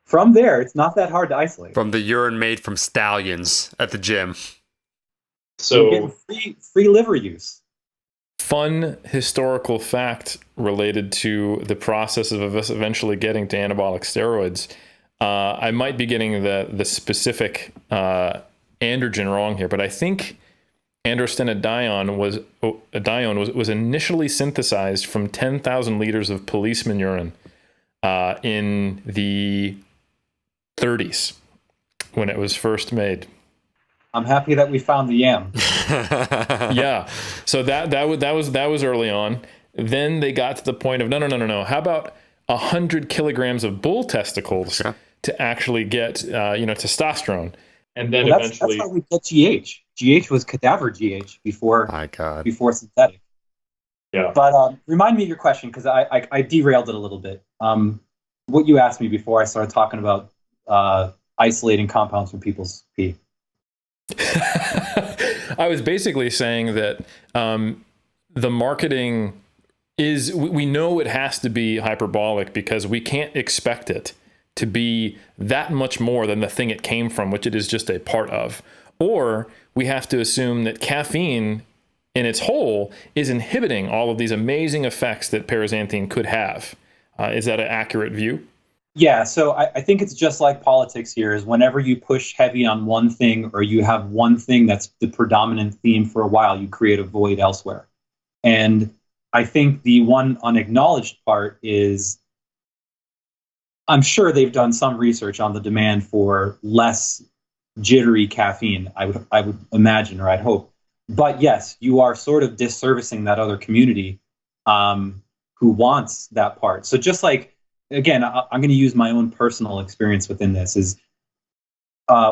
[SPEAKER 3] From there, it's not that hard to isolate.
[SPEAKER 1] From the urine made from stallions at the gym.
[SPEAKER 3] So you're getting free liver use.
[SPEAKER 2] Fun historical fact related to the process of us eventually getting to anabolic steroids. I might be getting the specific androgen wrong here, but I think androstenedione was initially synthesized from 10,000 liters of policeman urine in the 30s when it was first made.
[SPEAKER 3] I'm happy that we found the yam.
[SPEAKER 2] Yeah, so that was early on. Then they got to the point of no. How about 100 kilograms of bull testicles to actually get testosterone? And then eventually,
[SPEAKER 3] that's how we get GH. GH was cadaver GH before.
[SPEAKER 1] My God.
[SPEAKER 3] Before synthetic.
[SPEAKER 2] Yeah.
[SPEAKER 3] But remind me of your question, because I derailed it a little bit. What you asked me before I started talking about isolating compounds from people's pee.
[SPEAKER 2] I was basically saying that the marketing is, we know it has to be hyperbolic because we can't expect it to be that much more than the thing it came from, which it is just a part of. Or we have to assume that caffeine in its whole is inhibiting all of these amazing effects that paraxanthine could have. Is that an accurate view?
[SPEAKER 3] Yeah, so I think it's just like politics here, is whenever you push heavy on one thing or you have one thing that's the predominant theme for a while, you create a void elsewhere. And I think the one unacknowledged part is, I'm sure they've done some research on the demand for less jittery caffeine, I would imagine, or I'd hope. But yes, you are sort of disservicing that other community who wants that part. So just like, again, I'm going to use my own personal experience within this, is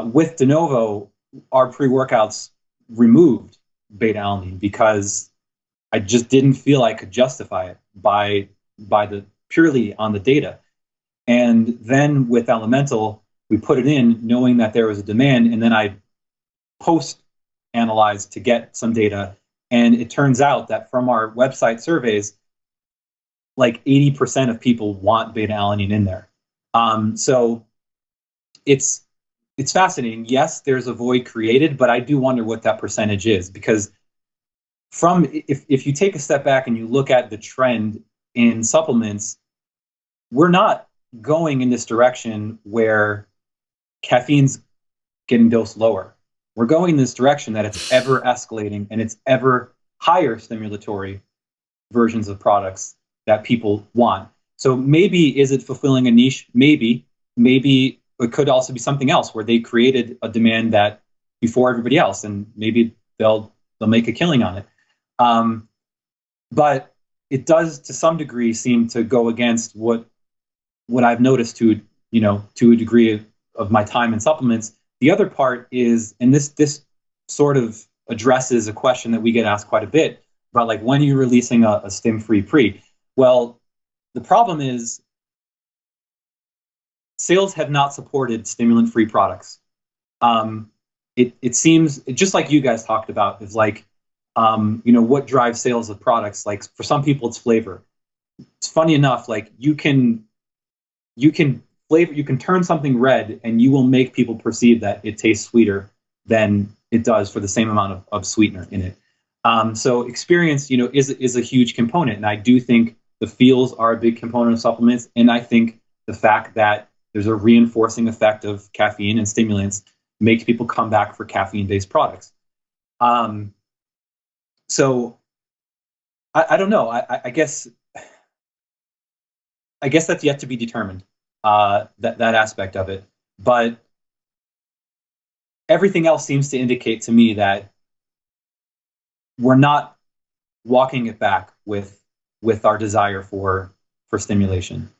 [SPEAKER 3] with De Novo, our pre-workouts removed beta-alanine because I just didn't feel I could justify it by the purely on the data. And then with Elemental, we put it in knowing that there was a demand, and then I post-analyzed to get some data. And it turns out that from our website surveys, like 80% of people want beta-alanine in there. So it's fascinating. Yes, there's a void created, but I do wonder what that percentage is, because if you take a step back and you look at the trend in supplements, we're not going in this direction where caffeine's getting dosed lower. We're going in this direction that it's ever escalating and it's ever higher stimulatory versions of products that people want. So maybe, is it fulfilling a niche? Maybe it could also be something else where they created a demand that before everybody else, and maybe they'll make a killing on it. But it does to some degree seem to go against what I've noticed to a degree of my time in supplements. The other part is, and this sort of addresses a question that we get asked quite a bit about, like, when are you releasing a stim-free pre? Well, the problem is sales have not supported stimulant-free products. It seems, just like you guys talked about, is like, what drives sales of products? Like, for some people, it's flavor. It's funny enough, like you can turn something red and you will make people perceive that it tastes sweeter than it does for the same amount of sweetener in it. So experience, is a huge component. And I do think the feels are a big component of supplements. And I think the fact that there's a reinforcing effect of caffeine and stimulants makes people come back for caffeine-based products. So I don't know. I guess that's yet to be determined, that aspect of it. But everything else seems to indicate to me that we're not walking it back with our desire for stimulation.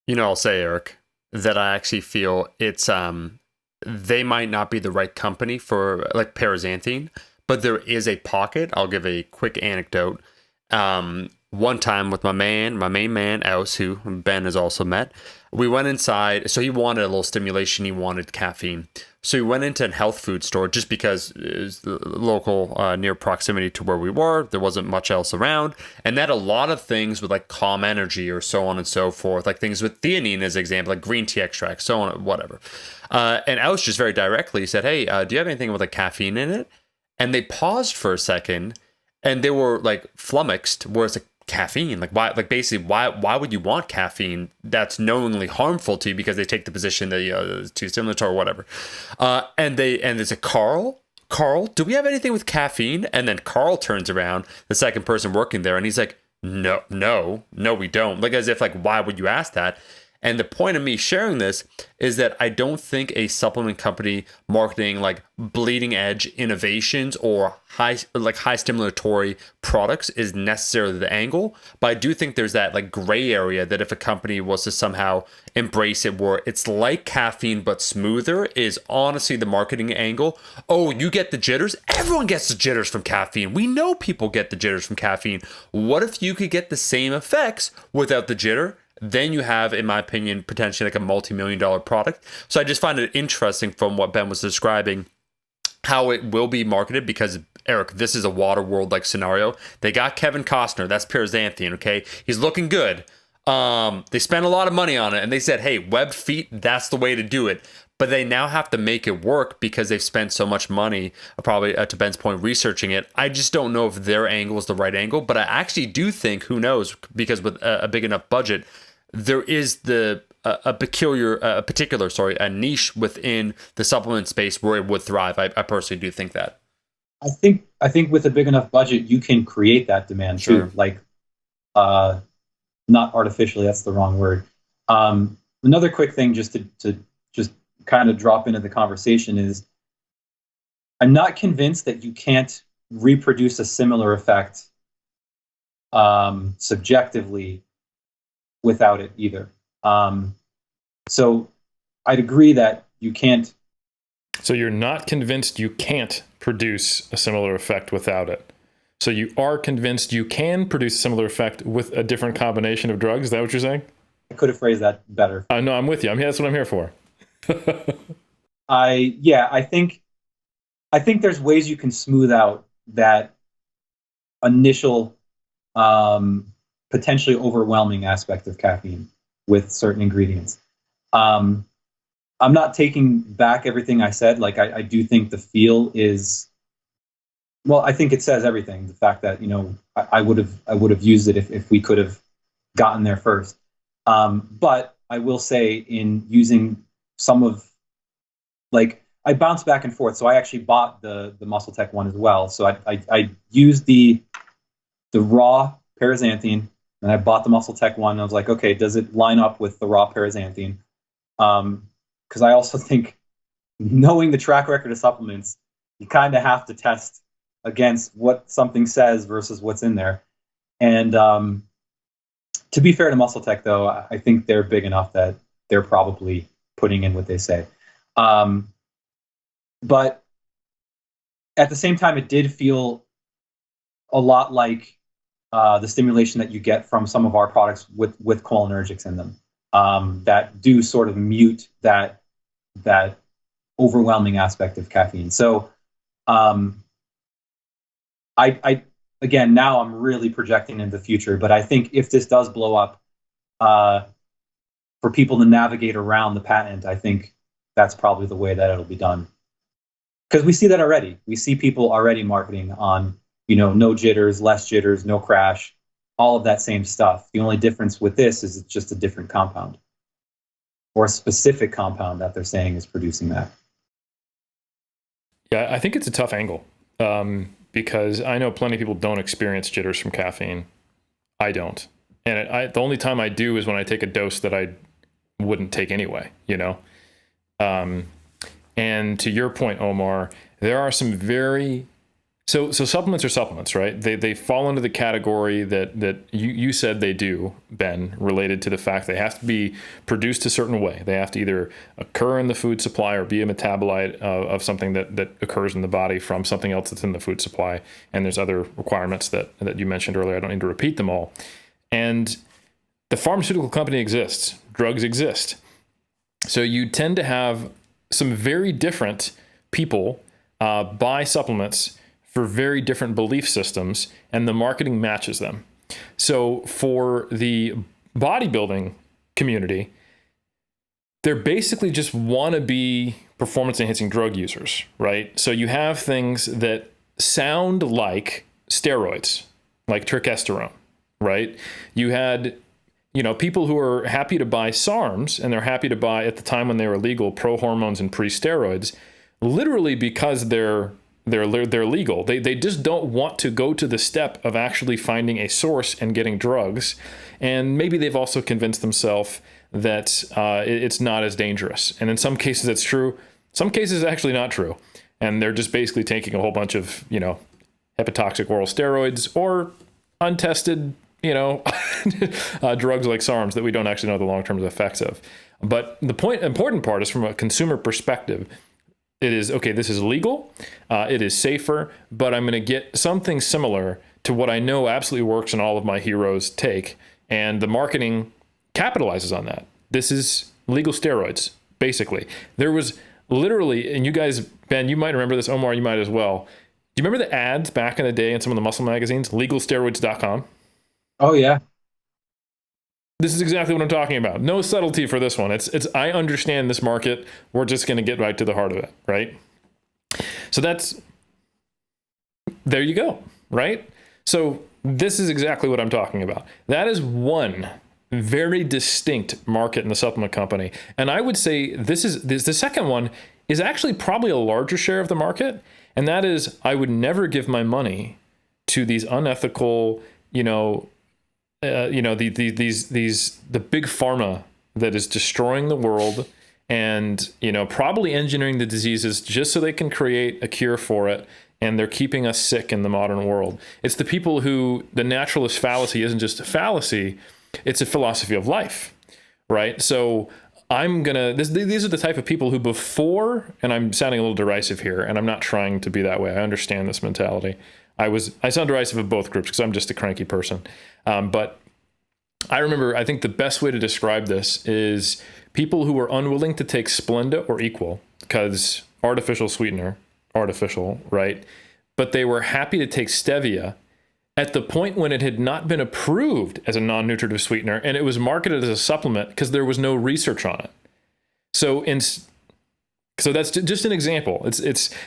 [SPEAKER 1] I'll say, Eric, that I actually feel it's they might not be the right company for like paraxanthine, but there is a pocket. I'll give a quick anecdote. One time with my main man, Aus, who Ben has also met, we went inside. So he wanted a little stimulation. He wanted caffeine. So we went into a health food store just because it was local, near proximity to where we were. There wasn't much else around. And that a lot of things with like calm energy or so on and so forth, like things with theanine as an example, like green tea extract, so on, whatever. And Alice just very directly said, hey, do you have anything with like caffeine in it? And they paused for a second and they were like flummoxed, where it's like, caffeine, like why, like basically why would you want caffeine that's knowingly harmful to you, because they take the position that it's too stimulatory or whatever, and there's a Carl, do we have anything with caffeine? And then Carl turns around, the second person working there, and he's like, no we don't, like as if like, why would you ask that? And the point of me sharing this is that I don't think a supplement company marketing like bleeding edge innovations or high stimulatory products is necessarily the angle. But I do think there's that like gray area that if a company was to somehow embrace it where it's like caffeine but smoother, is honestly the marketing angle. Oh, you get the jitters? Everyone gets the jitters from caffeine. We know people get the jitters from caffeine. What if you could get the same effects without the jitter? Then you have, in my opinion, potentially like a multi-million-dollar product. So I just find it interesting from what Ben was describing, how it will be marketed, because Eric, this is a Waterworld like scenario. They got Kevin Costner, that's Paraxanthine, okay? He's looking good. They spent a lot of money on it, and they said, hey, webbed feet, that's the way to do it. But they now have to make it work because they've spent so much money, probably to Ben's point, researching it. I just don't know if their angle is the right angle, but I actually do think, who knows, because with a big enough budget, there is a particular niche within the supplement space where it would thrive. I personally do think that.
[SPEAKER 3] I think with a big enough budget, you can create that demand too. Like, not artificially, that's the wrong word. Another quick thing just to just kind of drop into the conversation is, I'm not convinced that you can't reproduce a similar effect subjectively without it either. So I'd agree that you can't.
[SPEAKER 2] So you're not convinced you can't produce a similar effect without it. So you are convinced you can produce a similar effect with a different combination of drugs. Is that what you're saying?
[SPEAKER 3] I could have phrased that better.
[SPEAKER 2] No, I'm with you. That's what I'm here for.
[SPEAKER 3] I think there's ways you can smooth out that initial potentially overwhelming aspect of caffeine with certain ingredients. I'm not taking back everything I said. Like I do think the feel is, well, I think it says everything. The fact that, I would have used it if we could have gotten there first. But I will say, in using some of, like, I bounce back and forth. So I actually bought the Muscle Tech one as well. So I used the raw Paraxanthine, and I bought the Muscle Tech one. And I was like, okay, does it line up with the raw Paraxanthine? Because I also think, knowing the track record of supplements, you kind of have to test against what something says versus what's in there. And to be fair to Muscle Tech, though, I think they're big enough that they're probably putting in what they say. But at the same time, it did feel a lot like the stimulation that you get from some of our products with cholinergics in them, that do sort of mute that overwhelming aspect of caffeine. So I again, now I'm really projecting into the future, but I think if this does blow up, for people to navigate around the patent, I think that's probably the way that it'll be done. Because we see that already. We see people already marketing on, no jitters, less jitters, no crash, all of that same stuff. The only difference with this is it's just a different compound, or a specific compound that they're saying is producing that.
[SPEAKER 2] Yeah, I think it's a tough angle, because I know plenty of people don't experience jitters from caffeine. I don't. And the only time I do is when I take a dose that I wouldn't take anyway, And to your point, Omar, there are some so supplements are supplements, right? They fall into the category that you said they do, Ben, related to the fact they have to be produced a certain way. They have to either occur in the food supply or be a metabolite of something that occurs in the body from something else that's in the food supply. And there's other requirements that you mentioned earlier. I don't need to repeat them all. And the pharmaceutical company exists. drugs exist. So you tend to have some very different people buy supplements for very different belief systems, and the marketing matches them. So for the bodybuilding community, they're basically just wannabe performance enhancing drug users, right? So you have things that sound like steroids, like turkesterone, right? You had, people who are happy to buy SARMs, and they're happy to buy, at the time when they were legal, pro hormones and pre-steroids, literally because they're legal. They just don't want to go to the step of actually finding a source and getting drugs. And maybe they've also convinced themselves that it's not as dangerous. And in some cases it's true. Some cases it's actually not true. And they're just basically taking a whole bunch of, hepatotoxic oral steroids or untested, drugs like SARMs that we don't actually know the long-term effects of. But the important part is, from a consumer perspective, it is, okay, this is legal, it is safer, but I'm going to get something similar to what I know absolutely works and all of my heroes take. And the marketing capitalizes on that. This is legal steroids, basically. There was literally, and you guys, Ben, you might remember this, Omar, you might as well. Do you remember the ads back in the day in some of the muscle magazines? Legalsteroids.com?
[SPEAKER 3] Oh, yeah.
[SPEAKER 2] This is exactly what I'm talking about. No subtlety for this one. It's I understand this market. We're just going to get right to the heart of it, right? So there you go, right? So this is exactly what I'm talking about. That is one very distinct market in the supplement company. And I would say the second one is actually probably a larger share of the market. And that is, I would never give my money to these unethical, the big pharma that is destroying the world and, probably engineering the diseases just so they can create a cure for it. And they're keeping us sick in the modern world. It's the people who the naturalist fallacy isn't just a fallacy, it's a philosophy of life, right? So these are the type of people who before, and I'm sounding a little derisive here, and I'm not trying to be that way. I understand this mentality. I sound derisive of both groups because I'm just a cranky person. But I remember, I think the best way to describe this is people who were unwilling to take Splenda or Equal because artificial sweetener, right? But they were happy to take Stevia at the point when it had not been approved as a non-nutritive sweetener, and it was marketed as a supplement because there was no research on it. So that's just an example.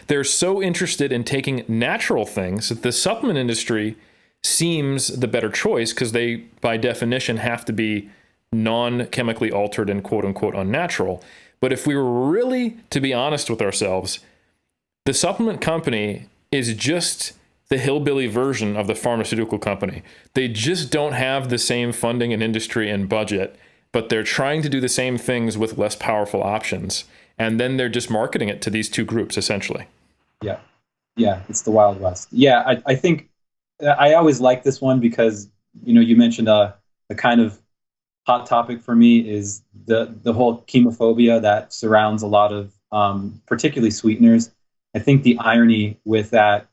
[SPEAKER 2] They're so interested in taking natural things that the supplement industry seems the better choice because they, by definition, have to be non-chemically altered and quote unquote unnatural. But if we were really to be honest with ourselves, the supplement company is just the hillbilly version of the pharmaceutical company. They just don't have the same funding and industry and budget, but they're trying to do the same things with less powerful options. And then they're just marketing it to these two groups, essentially.
[SPEAKER 3] Yeah. Yeah. It's the Wild West. Yeah. I think I always like this one because, you mentioned the kind of hot topic for me is the whole chemophobia that surrounds a lot of particularly sweeteners. I think the irony with that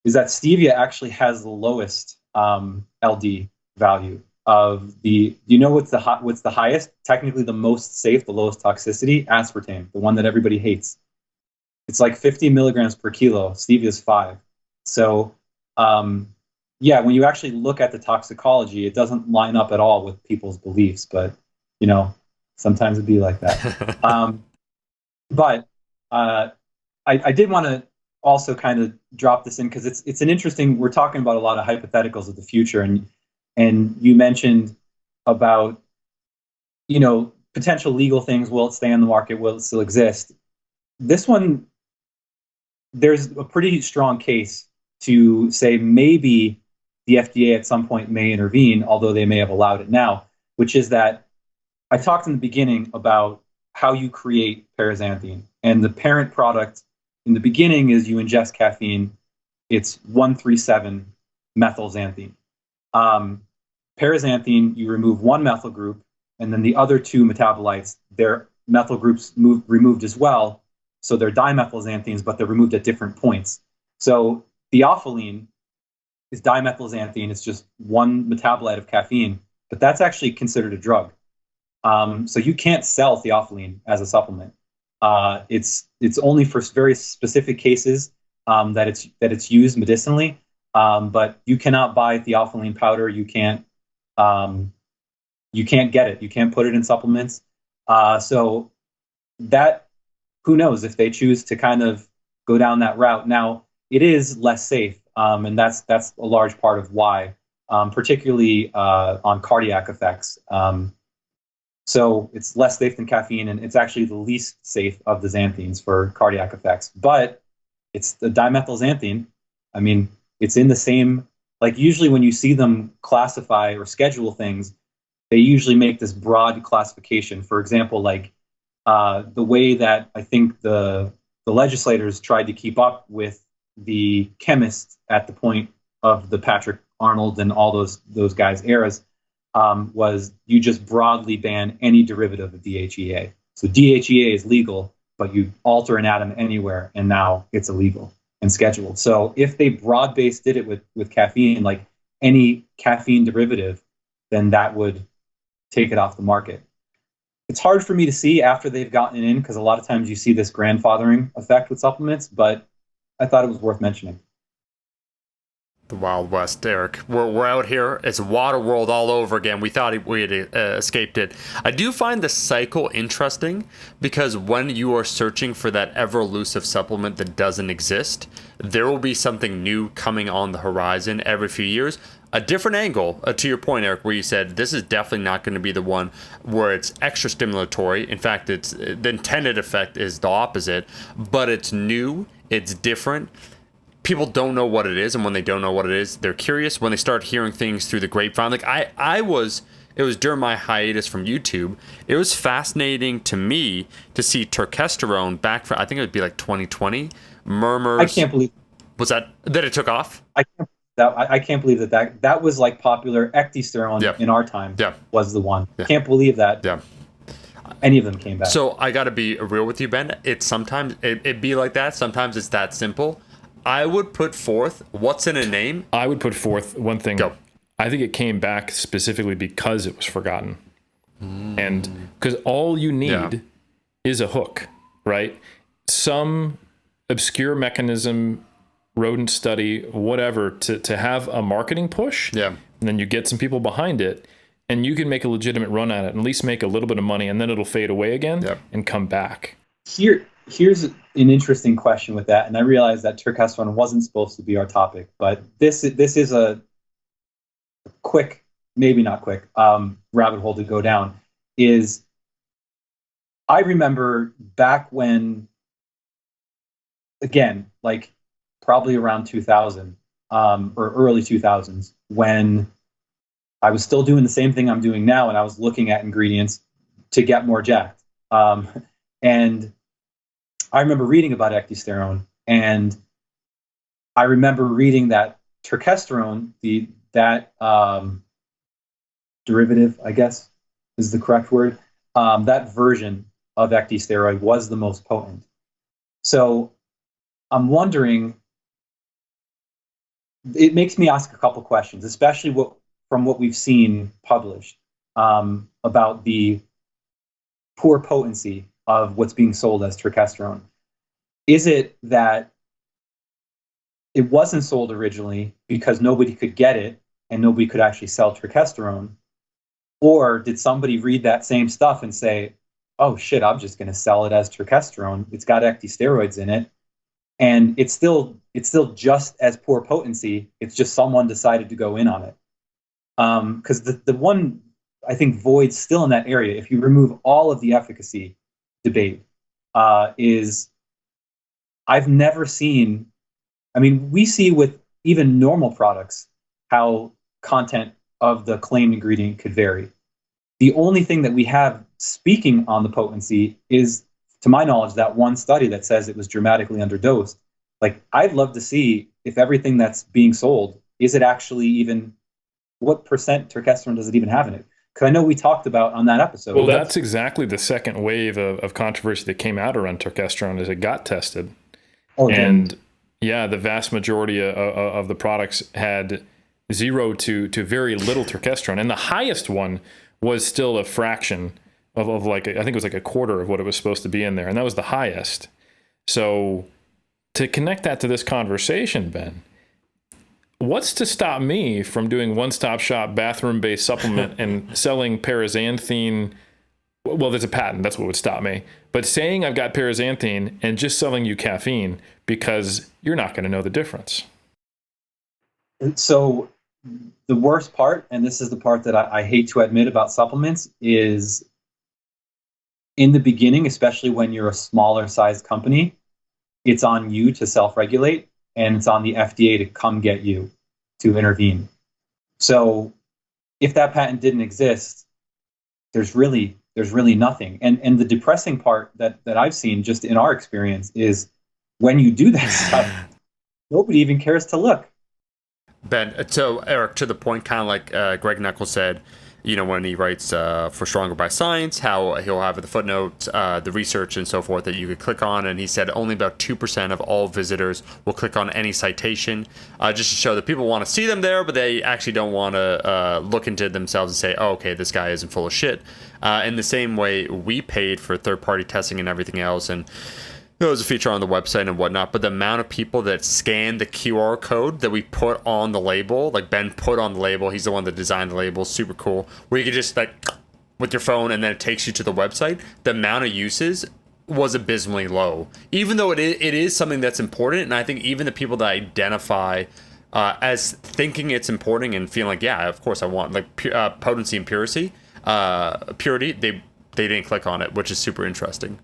[SPEAKER 3] is that stevia actually has the lowest LD value of the. Do you know what's the highest? Technically, the most safe, the lowest toxicity. Aspartame, the one that everybody hates. It's like 50 milligrams per kilo. Stevia is 5. So, when you actually look at the toxicology, it doesn't line up at all with people's beliefs. But sometimes it'd be like that. But I did want to also kind of drop this in because it's an interesting. We're talking about a lot of hypotheticals of the future, and you mentioned about potential legal things. Will it stay on the market? Will it still exist? This one, there's a pretty strong case to say maybe the FDA at some point may intervene, although they may have allowed it now. Which is that I talked in the beginning about how you create paraxanthine, and the parent product in the beginning is you ingest caffeine. It's 1,3,7-methylxanthine. Paraxanthine, you remove one methyl group, and then the other two metabolites, their methyl groups removed as well. So they're dimethylxanthines, but they're removed at different points. So theophylline is dimethylxanthine. It's just one metabolite of caffeine, but that's actually considered a drug. So you can't sell theophylline as a supplement. It's only for very specific cases that it's used medicinally. But you cannot buy theophylline powder. You can't get it. You can't put it in supplements. So that, who knows if they choose to kind of go down that route. Now, it is less safe, and that's a large part of why, particularly on cardiac effects. So it's less safe than caffeine, and it's actually the least safe of the xanthines for cardiac effects. But it's the dimethylxanthine. I mean, it's in the same, like usually when you see them classify or schedule things, they usually make this broad classification. For example, like the way that I think the legislators tried to keep up with the chemists at the point of the Patrick Arnold and all those guys' eras, was you just broadly ban any derivative of DHEA. So DHEA is legal, but you alter an atom anywhere, and now it's illegal and scheduled. So if they broad-based did it with caffeine, like any caffeine derivative, then that would take it off the market. It's hard for me to see after they've gotten it in, because a lot of times you see this grandfathering effect with supplements, but I thought it was worth mentioning.
[SPEAKER 1] The Wild West, Eric. We're out here. It's water world all over again. We thought we had escaped it. I do find the cycle interesting because when you are searching for that ever elusive supplement that doesn't exist, there will be something new coming on the horizon every few years. A different angle, to your point, Eric, where you said this is definitely not going to be the one where it's extra stimulatory. In fact, it's the intended effect is the opposite, but it's new, it's different. People don't know what it is, and when they don't know what it is, they're curious. When they start hearing things through the grapevine, like it was during my hiatus from YouTube, it was fascinating to me to see turkesterone back for, I think it would be like 2020, murmurs.
[SPEAKER 3] I can't believe
[SPEAKER 1] was that it took off.
[SPEAKER 3] I can't believe that was like popular. Ecdysterone in our time was the one. Can't believe that. Any of them came back.
[SPEAKER 1] So I got to be real with you, Ben. It's sometimes it be like that. Sometimes it's that simple. I would put forth what's in a name.
[SPEAKER 2] I would put forth one thing.
[SPEAKER 1] Go.
[SPEAKER 2] I think it came back specifically because it was forgotten. And because all you need is a hook, right? Some obscure mechanism, rodent study, whatever, to have a marketing push.
[SPEAKER 1] Yeah.
[SPEAKER 2] And then you get some people behind it, and you can make a legitimate run at it and at least make a little bit of money, and then it'll fade away again and come back.
[SPEAKER 3] Here's an interesting question with that, and I realize that turkesterone wasn't supposed to be our topic, but this is a quick, maybe not quick, rabbit hole to go down. Is I remember back when, again, like probably around 2000 or early 2000s, when I was still doing the same thing I'm doing now, and I was looking at ingredients to get more jacked, and I remember reading about ecdysterone, and I remember reading that turkesterone, that derivative, I guess is the correct word, that version of ecdysteroid was the most potent. So I'm wondering, it makes me ask a couple questions, especially from what we've seen published about the poor potency of what's being sold as turkesterone. Is it that it wasn't sold originally because nobody could get it and nobody could actually sell turkesterone? Or did somebody read that same stuff and say, oh shit, I'm just going to sell it as turkesterone. It's got ecdysteroids in it. And it's still just as poor potency. It's just someone decided to go in on it. Because the one, I think, void still in that area, if you remove all of the efficacy debate, is I've never seen, I mean, we see with even normal products how content of the claimed ingredient could vary. The only thing that we have speaking on the potency is, to my knowledge, that one study that says it was dramatically underdosed. Like, I'd love to see if everything that's being sold, is it actually even, what percent turkesterone does it even have in it? Because I know we talked about on that episode.
[SPEAKER 2] Well, that's exactly the second wave of controversy that came out around turkesterone as it got tested. And the vast majority of the products had 0 to very little turkesterone. And the highest one was still a fraction of like, I think it was like a quarter of what it was supposed to be in there. And that was the highest. So to connect that to this conversation, Ben, what's to stop me from doing one-stop shop bathroom-based supplement and selling paraxanthine? Well, there's a patent. That's what would stop me. But saying I've got paraxanthine and just selling you caffeine, because you're not going to know the difference.
[SPEAKER 3] So the worst part, and this is the part that I hate to admit about supplements, is in the beginning, especially when you're a smaller sized company, it's on you to self-regulate, and it's on the FDA to come get you to intervene. So if that patent didn't exist, there's really nothing. And the depressing part that I've seen just in our experience is when you do that stuff, nobody even cares to look.
[SPEAKER 1] Ben, so Eric, to the point, kind of like Greg Nuckols said, when he writes for Stronger by Science, how he'll have the footnotes, the research and so forth that you could click on. And he said only about 2% of all visitors will click on any citation, just to show that people want to see them there, but they actually don't want to look into themselves and say, oh, okay, this guy isn't full of shit. In the same way, we paid for third-party testing and everything else, and there was a feature on the website and whatnot, but the amount of people that scan the QR code that we put on the label, like Ben put on the label, he's the one that designed the label, super cool, where you could just like with your phone and then it takes you to the website, the amount of uses was abysmally low. Even though it is something that's important, and I think even the people that identify as thinking it's important and feeling like, yeah, of course I want like potency and purity, they didn't click on it, which is super interesting.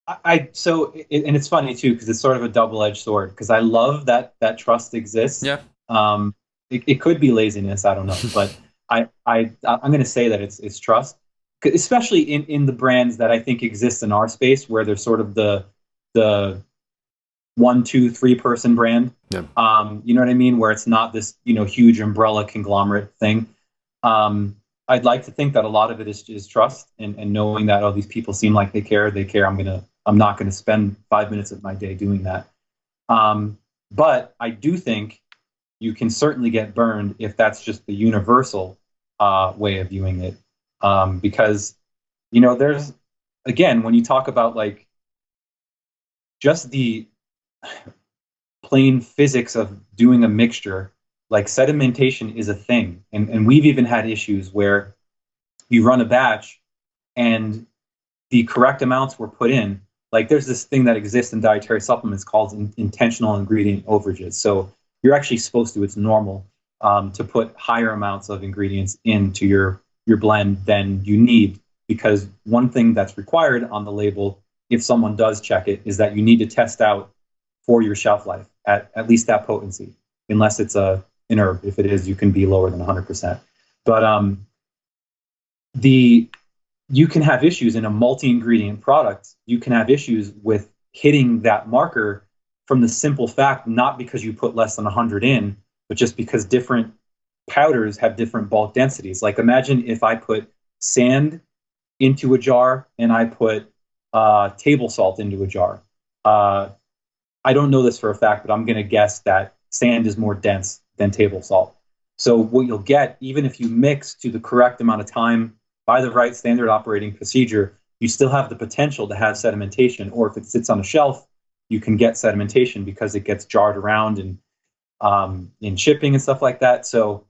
[SPEAKER 3] And it's funny too, because it's sort of a double-edged sword, because I love that trust exists.
[SPEAKER 1] Yeah.
[SPEAKER 3] It could be laziness, I don't know, but I'm going to say that it's trust, especially in the brands that I think exist in our space, where there's sort of the 1, 2, 3 person brand.
[SPEAKER 1] Yeah.
[SPEAKER 3] You know what I mean? Where it's not this, huge umbrella conglomerate thing. I'd like to think that a lot of it is trust and knowing that, oh, these people seem like they care. I'm not going to spend 5 minutes of my day doing that. But I do think you can certainly get burned if that's just the universal way of viewing it. Because, there's, again, when you talk about like just the plain physics of doing a mixture, like sedimentation is a thing. And we've even had issues where you run a batch and the correct amounts were put in. Like there's this thing that exists in dietary supplements called intentional ingredient overages. So you're actually supposed to, it's normal to put higher amounts of ingredients into your blend than you need, because one thing that's required on the label, if someone does check it, is that you need to test out for your shelf life at least that potency, unless it's an herb. If it is, you can be lower than 100%. But you can have issues in a multi-ingredient product. You can have issues with hitting that marker from the simple fact, not because you put less than 100 in, but just because different powders have different bulk densities. Like imagine if I put sand into a jar and I put table salt into a jar. I don't know this for a fact, but I'm going to guess that sand is more dense than table salt. So what you'll get, even if you mix to the correct amount of time by the right standard operating procedure, you still have the potential to have sedimentation. Or if it sits on a shelf, you can get sedimentation because it gets jarred around and in shipping and stuff like that. So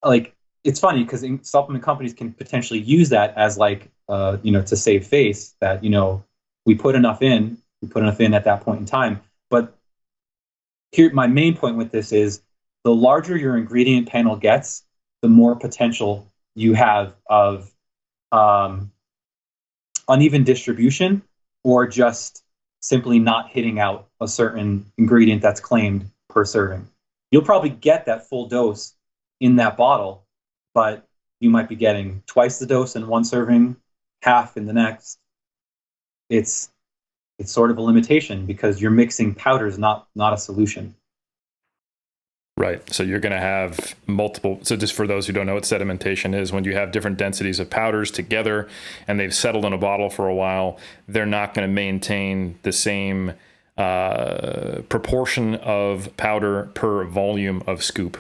[SPEAKER 3] like, it's funny because supplement companies can potentially use that as like, to save face, that, we put enough in at that point in time. But here, my main point with this is the larger your ingredient panel gets, the more potential you have of uneven distribution, or just simply not hitting out a certain ingredient that's claimed per serving. You'll probably get that full dose in that bottle, but you might be getting twice the dose in one serving, half in the next. It's sort of a limitation because you're mixing powders, not a solution.
[SPEAKER 2] Right. So you're going to have multiple. So just for those who don't know what sedimentation is, when you have different densities of powders together and they've settled in a bottle for a while, they're not going to maintain the same proportion of powder per volume of scoop.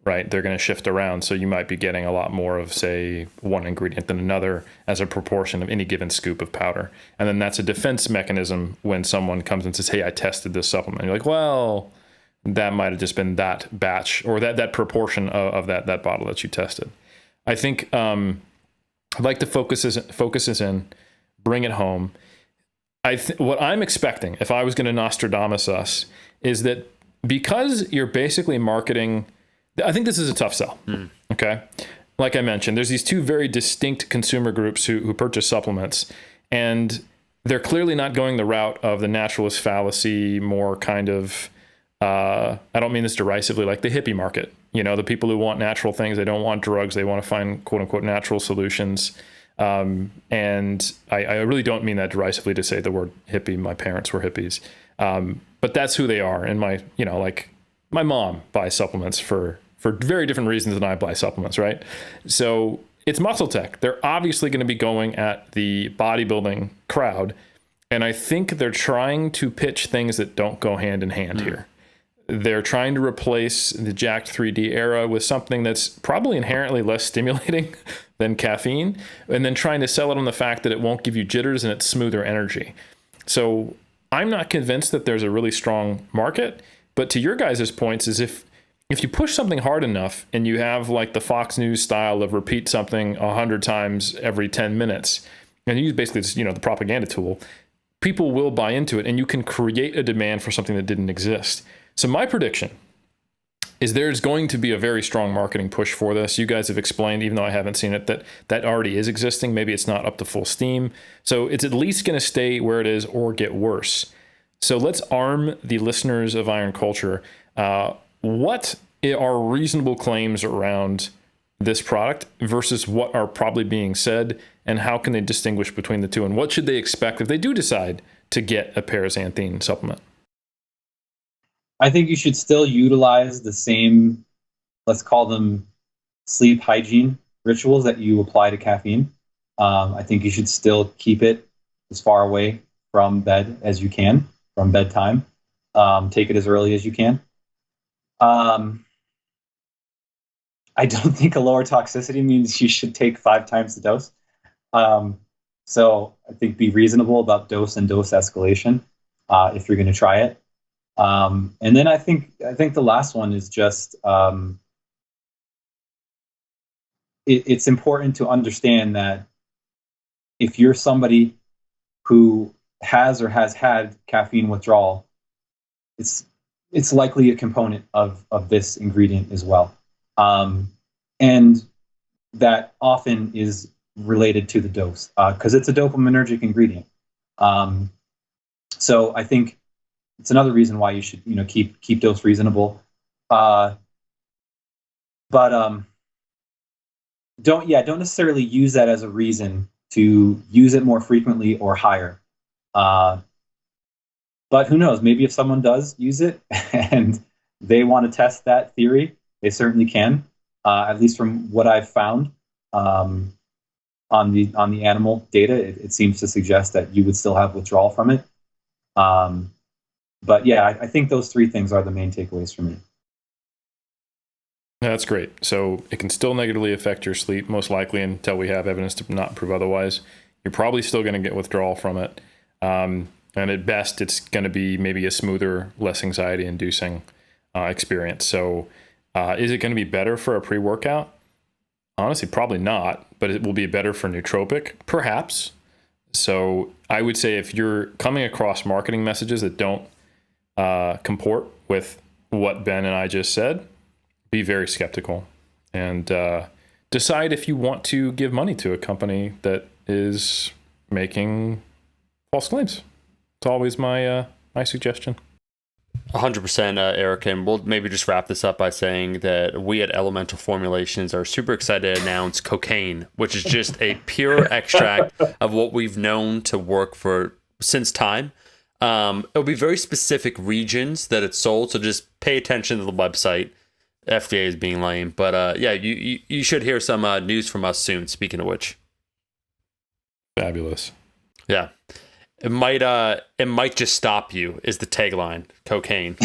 [SPEAKER 2] right? They're going to shift around. So you might be getting a lot more of, say, one ingredient than another as a proportion of any given scoop of powder. And then that's a defense mechanism when someone comes and says, hey, I tested this supplement. You're like, well, that might have just been that batch or that proportion of that bottle that you tested. I think I'd like to focus this in, bring it home. What I'm expecting, if I was going to Nostradamus us, is that because you're basically marketing, I think this is a tough sell. Okay. Like I mentioned, there's these two very distinct consumer groups who purchase supplements, and they're clearly not going the route of the naturalist fallacy, more kind of, I don't mean this derisively, like the hippie market, the people who want natural things. They don't want drugs. They want to find quote unquote natural solutions. And I really don't mean that derisively to say the word hippie. My parents were hippies. But that's who they are. And my mom buys supplements for very different reasons than I buy supplements, right? So it's muscle tech. They're obviously going to be going at the bodybuilding crowd. And I think they're trying to pitch things that don't go hand in hand here. They're trying to replace the jacked 3D era with something that's probably inherently less stimulating than caffeine, and then trying to sell it on the fact that it won't give you jitters and it's smoother energy. So I'm not convinced that there's a really strong market, but to your guys' points is if you push something hard enough and you have like the Fox News style of repeat something 100 times every 10 minutes, and you use basically just, the propaganda tool, people will buy into it, and you can create a demand for something that didn't exist. So my prediction is there's going to be a very strong marketing push for this. You guys have explained, even though I haven't seen it, that already is existing. Maybe it's not up to full steam. So it's at least going to stay where it is or get worse. So let's arm the listeners of Iron Culture. What are reasonable claims around this product versus what are probably being said, and how can they distinguish between the two? And what should they expect if they do decide to get a paraxanthine supplement?
[SPEAKER 3] I think you should still utilize the same, let's call them sleep hygiene rituals that you apply to caffeine. I think you should still keep it as far away from bed as you can, from bedtime. Take it as early as you can. I don't think a lower toxicity means you should take 5 times the dose. So I think be reasonable about dose and dose escalation if you're going to try it. And then I think the last one is just it's important to understand that if you're somebody who has or has had caffeine withdrawal, it's likely a component of this ingredient as well, and that often is related to the dose because it's a dopaminergic ingredient. So I think it's another reason why you should, keep dose reasonable. But don't necessarily use that as a reason to use it more frequently or higher. But who knows? Maybe if someone does use it and they want to test that theory, they certainly can. At least from what I've found on the animal data, it seems to suggest that you would still have withdrawal from it. But yeah, I think those 3 things are the main takeaways for me.
[SPEAKER 2] That's great. So it can still negatively affect your sleep, most likely, until we have evidence to not prove otherwise. You're probably still going to get withdrawal from it. And at best, it's going to be maybe a smoother, less anxiety-inducing experience. So is it going to be better for a pre-workout? Honestly, probably not, but it will be better for nootropic, perhaps. So I would say if you're coming across marketing messages that don't comport with what Ben and I just said, be very skeptical and decide if you want to give money to a company that is making false claims. It's always my suggestion.
[SPEAKER 1] 100%, Eric, and we'll maybe just wrap this up by saying that we at Elemental Formulations are super excited to announce cocaine, which is just a pure extract of what we've known to work for since time. It'll be very specific regions that it's sold, so just pay attention to the website. FDA is being lame, but yeah, you should hear some news from us soon. Speaking of which,
[SPEAKER 2] fabulous.
[SPEAKER 1] Yeah. It might just stop you is the tagline. Cocaine.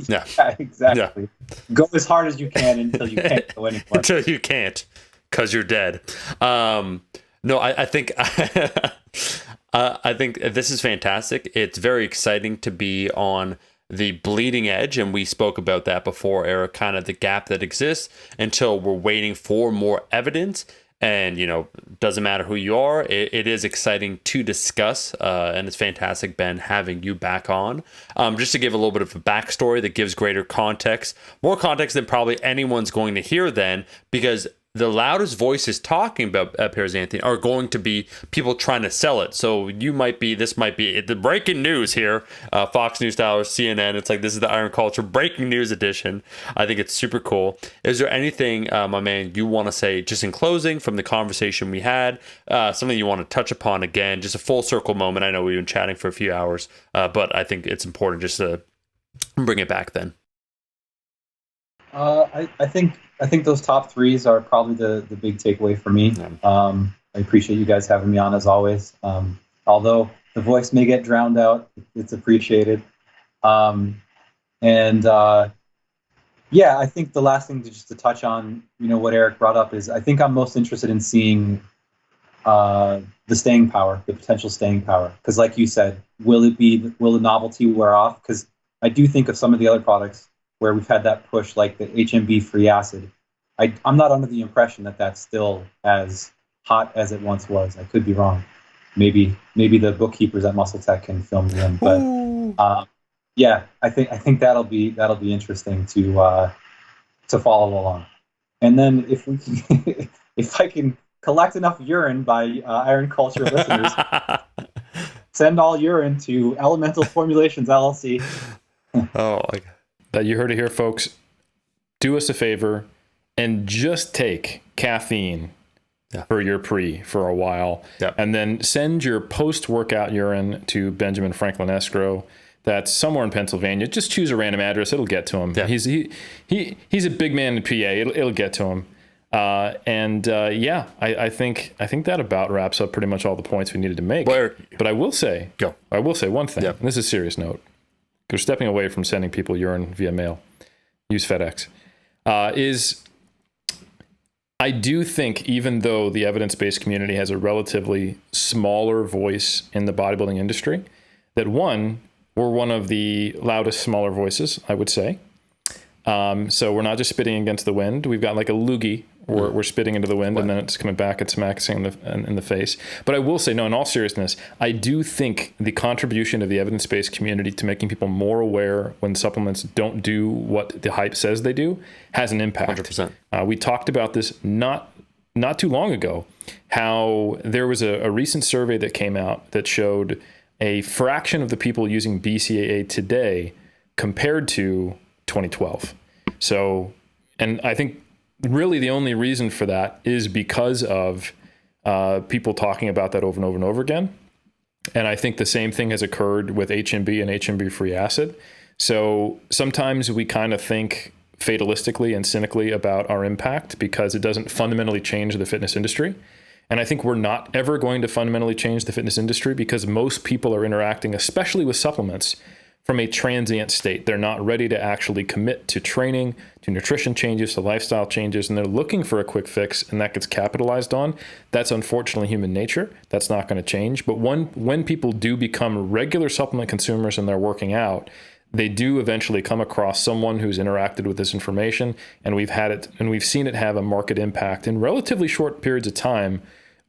[SPEAKER 1] Yeah.
[SPEAKER 3] Exactly. Yeah. Go as hard as you can until you can't go anymore.
[SPEAKER 1] Until you can't, because you're dead. No, I think I think this is fantastic. It's very exciting to be on the bleeding edge, and we spoke about that before, Eric, kind of the gap that exists until we're waiting for more evidence. And, doesn't matter who you are, it is exciting to discuss, and it's fantastic, Ben, having you back on. Just to give a little bit of a backstory that gives greater context, more context than probably anyone's going to hear then, because the loudest voices talking about Paraxanthine are going to be people trying to sell it. So this might be the breaking news here, Fox News style or CNN. It's like, this is the Iron Culture breaking news edition. I think it's super cool. Is there anything, my man, you want to say just in closing from the conversation we had? Something you want to touch upon again, just a full circle moment. I know we've been chatting for a few hours, but I think it's important just to bring it back then.
[SPEAKER 3] I think those top threes are probably the big takeaway for me. I appreciate you guys having me on as always. Although the voice may get drowned out, it's appreciated. I think the last thing to touch on, what Eric brought up is I think I'm most interested in seeing the staying power, the potential staying power. Because like you said, will the novelty wear off? Because I do think of some of the other products where we've had that push, like the HMB-free acid. I'm not under the impression that that's still as hot as it once was. I could be wrong. Maybe the bookkeepers at Muscle Tech can fill me in. But I think that'll be interesting to follow along. And then if I can collect enough urine by Iron Culture listeners, send all urine to Elemental Formulations LLC.
[SPEAKER 2] Oh my God. That you heard it here, folks. Do us a favor and just take caffeine for your for a while. Yep. And then send your post-workout urine to Benjamin Franklin Esgro. That's somewhere in Pennsylvania. Just choose a random address. It'll get to him. Yeah. He's a big man in PA. It'll get to him. I think that about wraps up pretty much all the points we needed to make. But I will say one thing. Yep. And this is a serious note. We're stepping away from sending people urine via mail. Use FedEx. I do think, even though the evidence-based community has a relatively smaller voice in the bodybuilding industry, that we're one of the loudest, smaller voices, I would say. So we're not just spitting against the wind. We've got like a loogie. We're spitting into the wind, and then it's coming back and smacking in the face. But I will say, no, in all seriousness, I do think the contribution of the evidence-based community to making people more aware when supplements don't do what the hype says they do has an impact.
[SPEAKER 1] 100%.
[SPEAKER 2] We talked about this not too long ago, how there was a recent survey that came out that showed a fraction of the people using BCAA today compared to 2012. So, and I think really the only reason for that is because of people talking about that over and over and over again. And I think the same thing has occurred with HMB and HMB-free acid. So sometimes we kind of think fatalistically and cynically about our impact because it doesn't fundamentally change the fitness industry. And I think we're not ever going to fundamentally change the fitness industry because most people are interacting, especially with supplements, from a transient state. They're not ready to actually commit to training, to nutrition changes, to lifestyle changes, and they're looking for a quick fix, and that gets capitalized on. That's unfortunately human nature. That's not going to change. But when people do become regular supplement consumers and they're working out, they do eventually come across someone who's interacted with this information, and we've seen it have a market impact in relatively short periods of time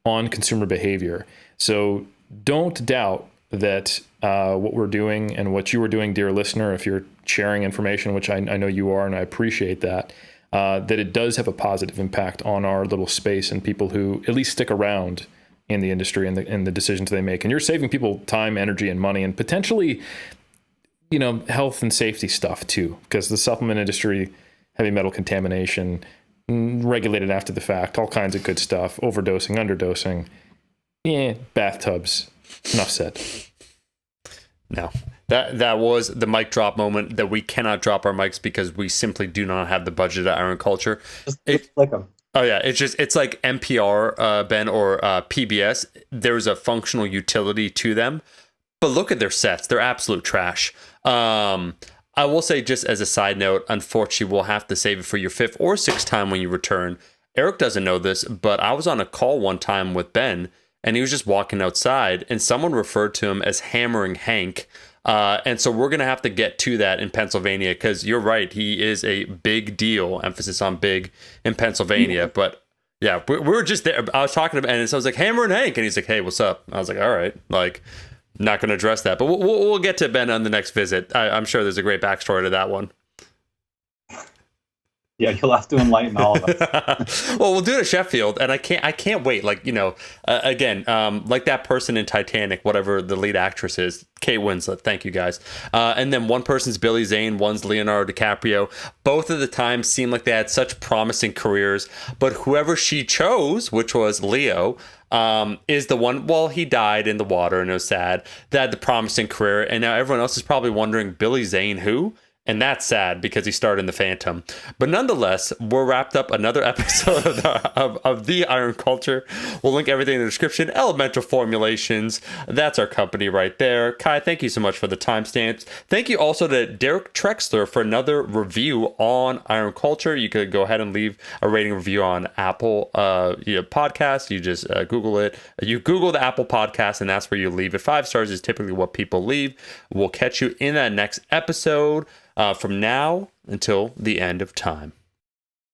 [SPEAKER 2] on consumer behavior. So don't doubt that what we're doing and what you are doing, dear listener, if you're sharing information, which I know you are, and I appreciate that it does have a positive impact on our little space and people who at least stick around in the industry and the decisions they make. And you're saving people time, energy, and money, and potentially, health and safety stuff too, because the supplement industry, heavy metal contamination, regulated after the fact, all kinds of good stuff, overdosing, underdosing, bathtubs. Enough said.
[SPEAKER 1] No, that was the mic drop moment that we cannot drop our mics because we simply do not have the budget at Iron Culture.
[SPEAKER 3] Just like them.
[SPEAKER 1] Oh yeah, it's like NPR, Ben, or PBS. There's a functional utility to them, But look at their sets; they're absolute trash. I will say, just as a side note, unfortunately, we'll have to save it for your 5th or 6th time when you return. Eric doesn't know this, but I was on a call one time with Ben, and he was just walking outside, and someone referred to him as Hammering Hank. And so we're going to have to get to that in Pennsylvania, because you're right. He is a big deal, emphasis on big, in Pennsylvania. But yeah, we were just there. I was talking to him, and so I was like, Hammering Hank. And he's like, hey, what's up? I was like, all right. Like, not going to address that. But we'll get to Ben on the next visit. I'm sure there's a great backstory to that one.
[SPEAKER 3] Yeah, you'll have to enlighten all of us.
[SPEAKER 1] Well, we'll do it at Sheffield, and I can't wait. Like, again, like that person in Titanic, whatever the lead actress is, Kate Winslet. Thank you, guys. And then one person's Billy Zane, one's Leonardo DiCaprio. Both of the time seemed like they had such promising careers, but whoever she chose, which was Leo, is the one. Well, he died in the water, and it was sad. That had the promising career, and now everyone else is probably wondering, Billy Zane who? And that's sad because he starred in The Phantom. But nonetheless, we're wrapped up another episode of The Iron Culture. We'll link everything in the description. Elemental Formulations. That's our company right there. Kai, thank you so much for the timestamps. Thank you also to Derek Trexler for another review on Iron Culture. You could go ahead and leave a rating review on Apple Podcasts. You just Google it. You Google the Apple Podcast, and that's where you leave it. 5 stars is typically what people leave. We'll catch you in that next episode. From now until the end of time.